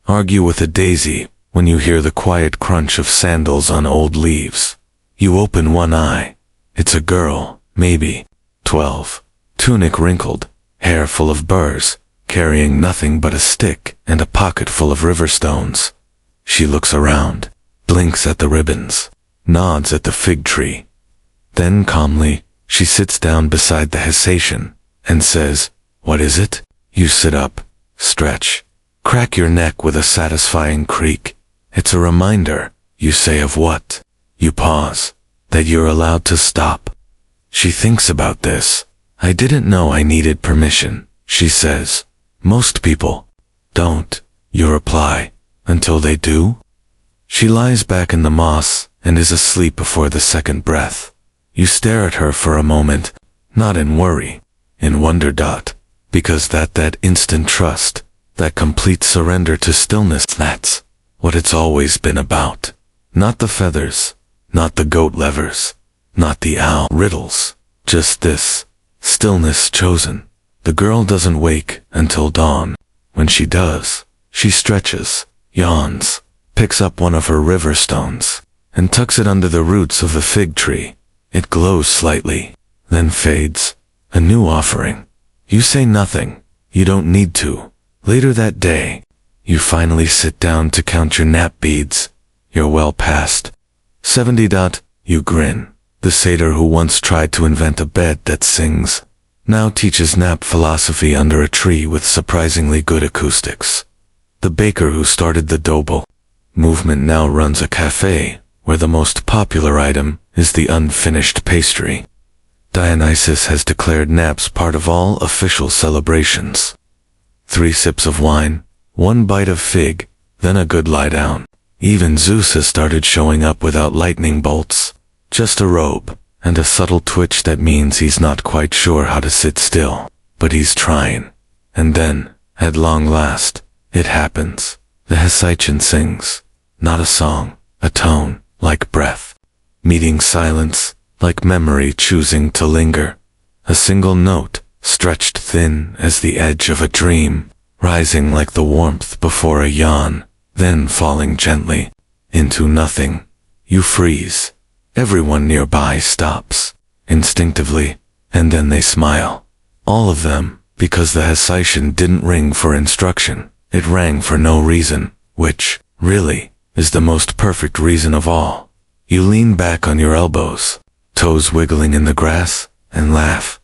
argue with a daisy, when you hear the quiet crunch of sandals on old leaves. You open one eye. It's a girl, maybe 12, tunic wrinkled, hair full of burrs, carrying nothing but a stick and a pocket full of river stones. She looks around, blinks at the ribbons, nods at the fig tree. Then calmly, she sits down beside the Hessian and says, "What is it?" You sit up, stretch, crack your neck with a satisfying creak. It's a reminder, you say, of what? You pause, that you're allowed to stop. She thinks about this. "I didn't know I needed permission," she says. "Most people don't," you reply, "until they do." She lies back in the moss and is asleep before the second breath. You stare at her for a moment, not in worry, in wonder. Because that instant trust, that complete surrender to stillness, that's what it's always been about. Not the feathers, not the goat levers, not the owl riddles, just this stillness chosen. The girl doesn't wake until dawn. When she does, she stretches, yawns, picks up one of her river stones, and tucks it under the roots of the fig tree. It glows slightly, then fades. A new offering. You say nothing. You don't need to. Later that day, you finally sit down to count your nap beads. You're well past 70. You grin. The satyr who once tried to invent a bed that sings now teaches nap philosophy under a tree with surprisingly good acoustics. The baker who started the doughboy movement now runs a cafe where the most popular item is the unfinished pastry. Dionysus has declared naps part of all official celebrations. 3 sips of wine, 1 bite of fig, then a good lie down. Even Zeus has started showing up without lightning bolts, just a robe, and a subtle twitch that means he's not quite sure how to sit still, but he's trying. And then, at long last, it happens. The Hessian sings, not a song, a tone, like breath, meeting silence, like memory choosing to linger. A single note, stretched thin as the edge of a dream, rising like the warmth before a yawn, then falling gently into nothing. You freeze. Everyone nearby stops, instinctively, and then they smile. All of them, because the Hessian didn't ring for instruction, it rang for no reason, which, really, is the most perfect reason of all. You lean back on your elbows, toes wiggling in the grass, and laugh.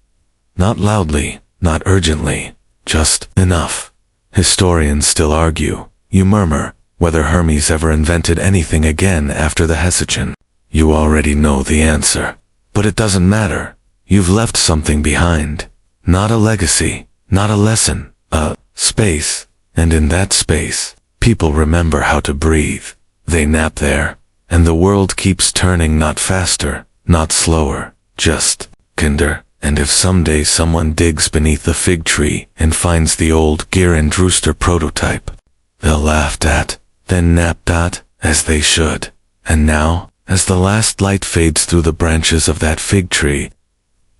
Not loudly, not urgently, just enough. Historians still argue, you murmur, whether Hermes ever invented anything again after the Hessian. You already know the answer. But it doesn't matter. You've left something behind. Not a legacy, not a lesson, a space. And in that space, people remember how to breathe. They nap there, and the world keeps turning, not faster, not slower, just kinder. And if someday someone digs beneath the fig tree and finds the old Gear and Rooster prototype, they'll laugh then nap as they should. And now, as the last light fades through the branches of that fig tree,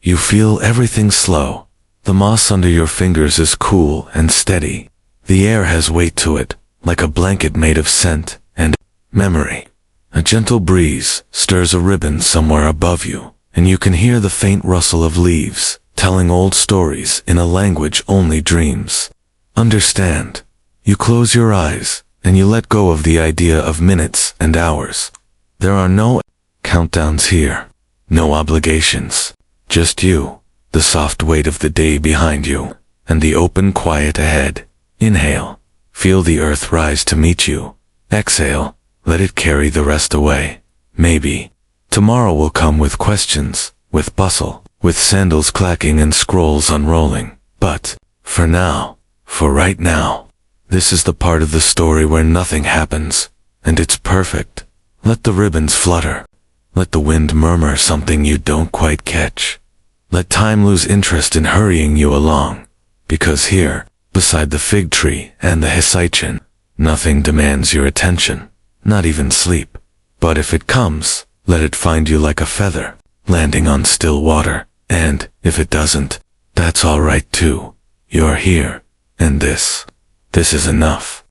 you feel everything slow. The moss under your fingers is cool and steady. The air has weight to it, like a blanket made of scent and memory. A gentle breeze stirs a ribbon somewhere above you, and you can hear the faint rustle of leaves, telling old stories in a language only dreams understand. You close your eyes, and you let go of the idea of minutes and hours. There are no countdowns here, no obligations, just you, the soft weight of the day behind you, and the open quiet ahead. Inhale, feel the earth rise to meet you. Exhale, let it carry the rest away. Maybe tomorrow will come with questions, with bustle, with sandals clacking and scrolls unrolling. But for now, for right now, this is the part of the story where nothing happens, and it's perfect. Let the ribbons flutter. Let the wind murmur something you don't quite catch. Let time lose interest in hurrying you along. Because here, beside the fig tree and the Hyssaichon, nothing demands your attention, not even sleep. But if it comes, let it find you like a feather, landing on still water. And, if it doesn't, that's all right too. You're here. And this is enough.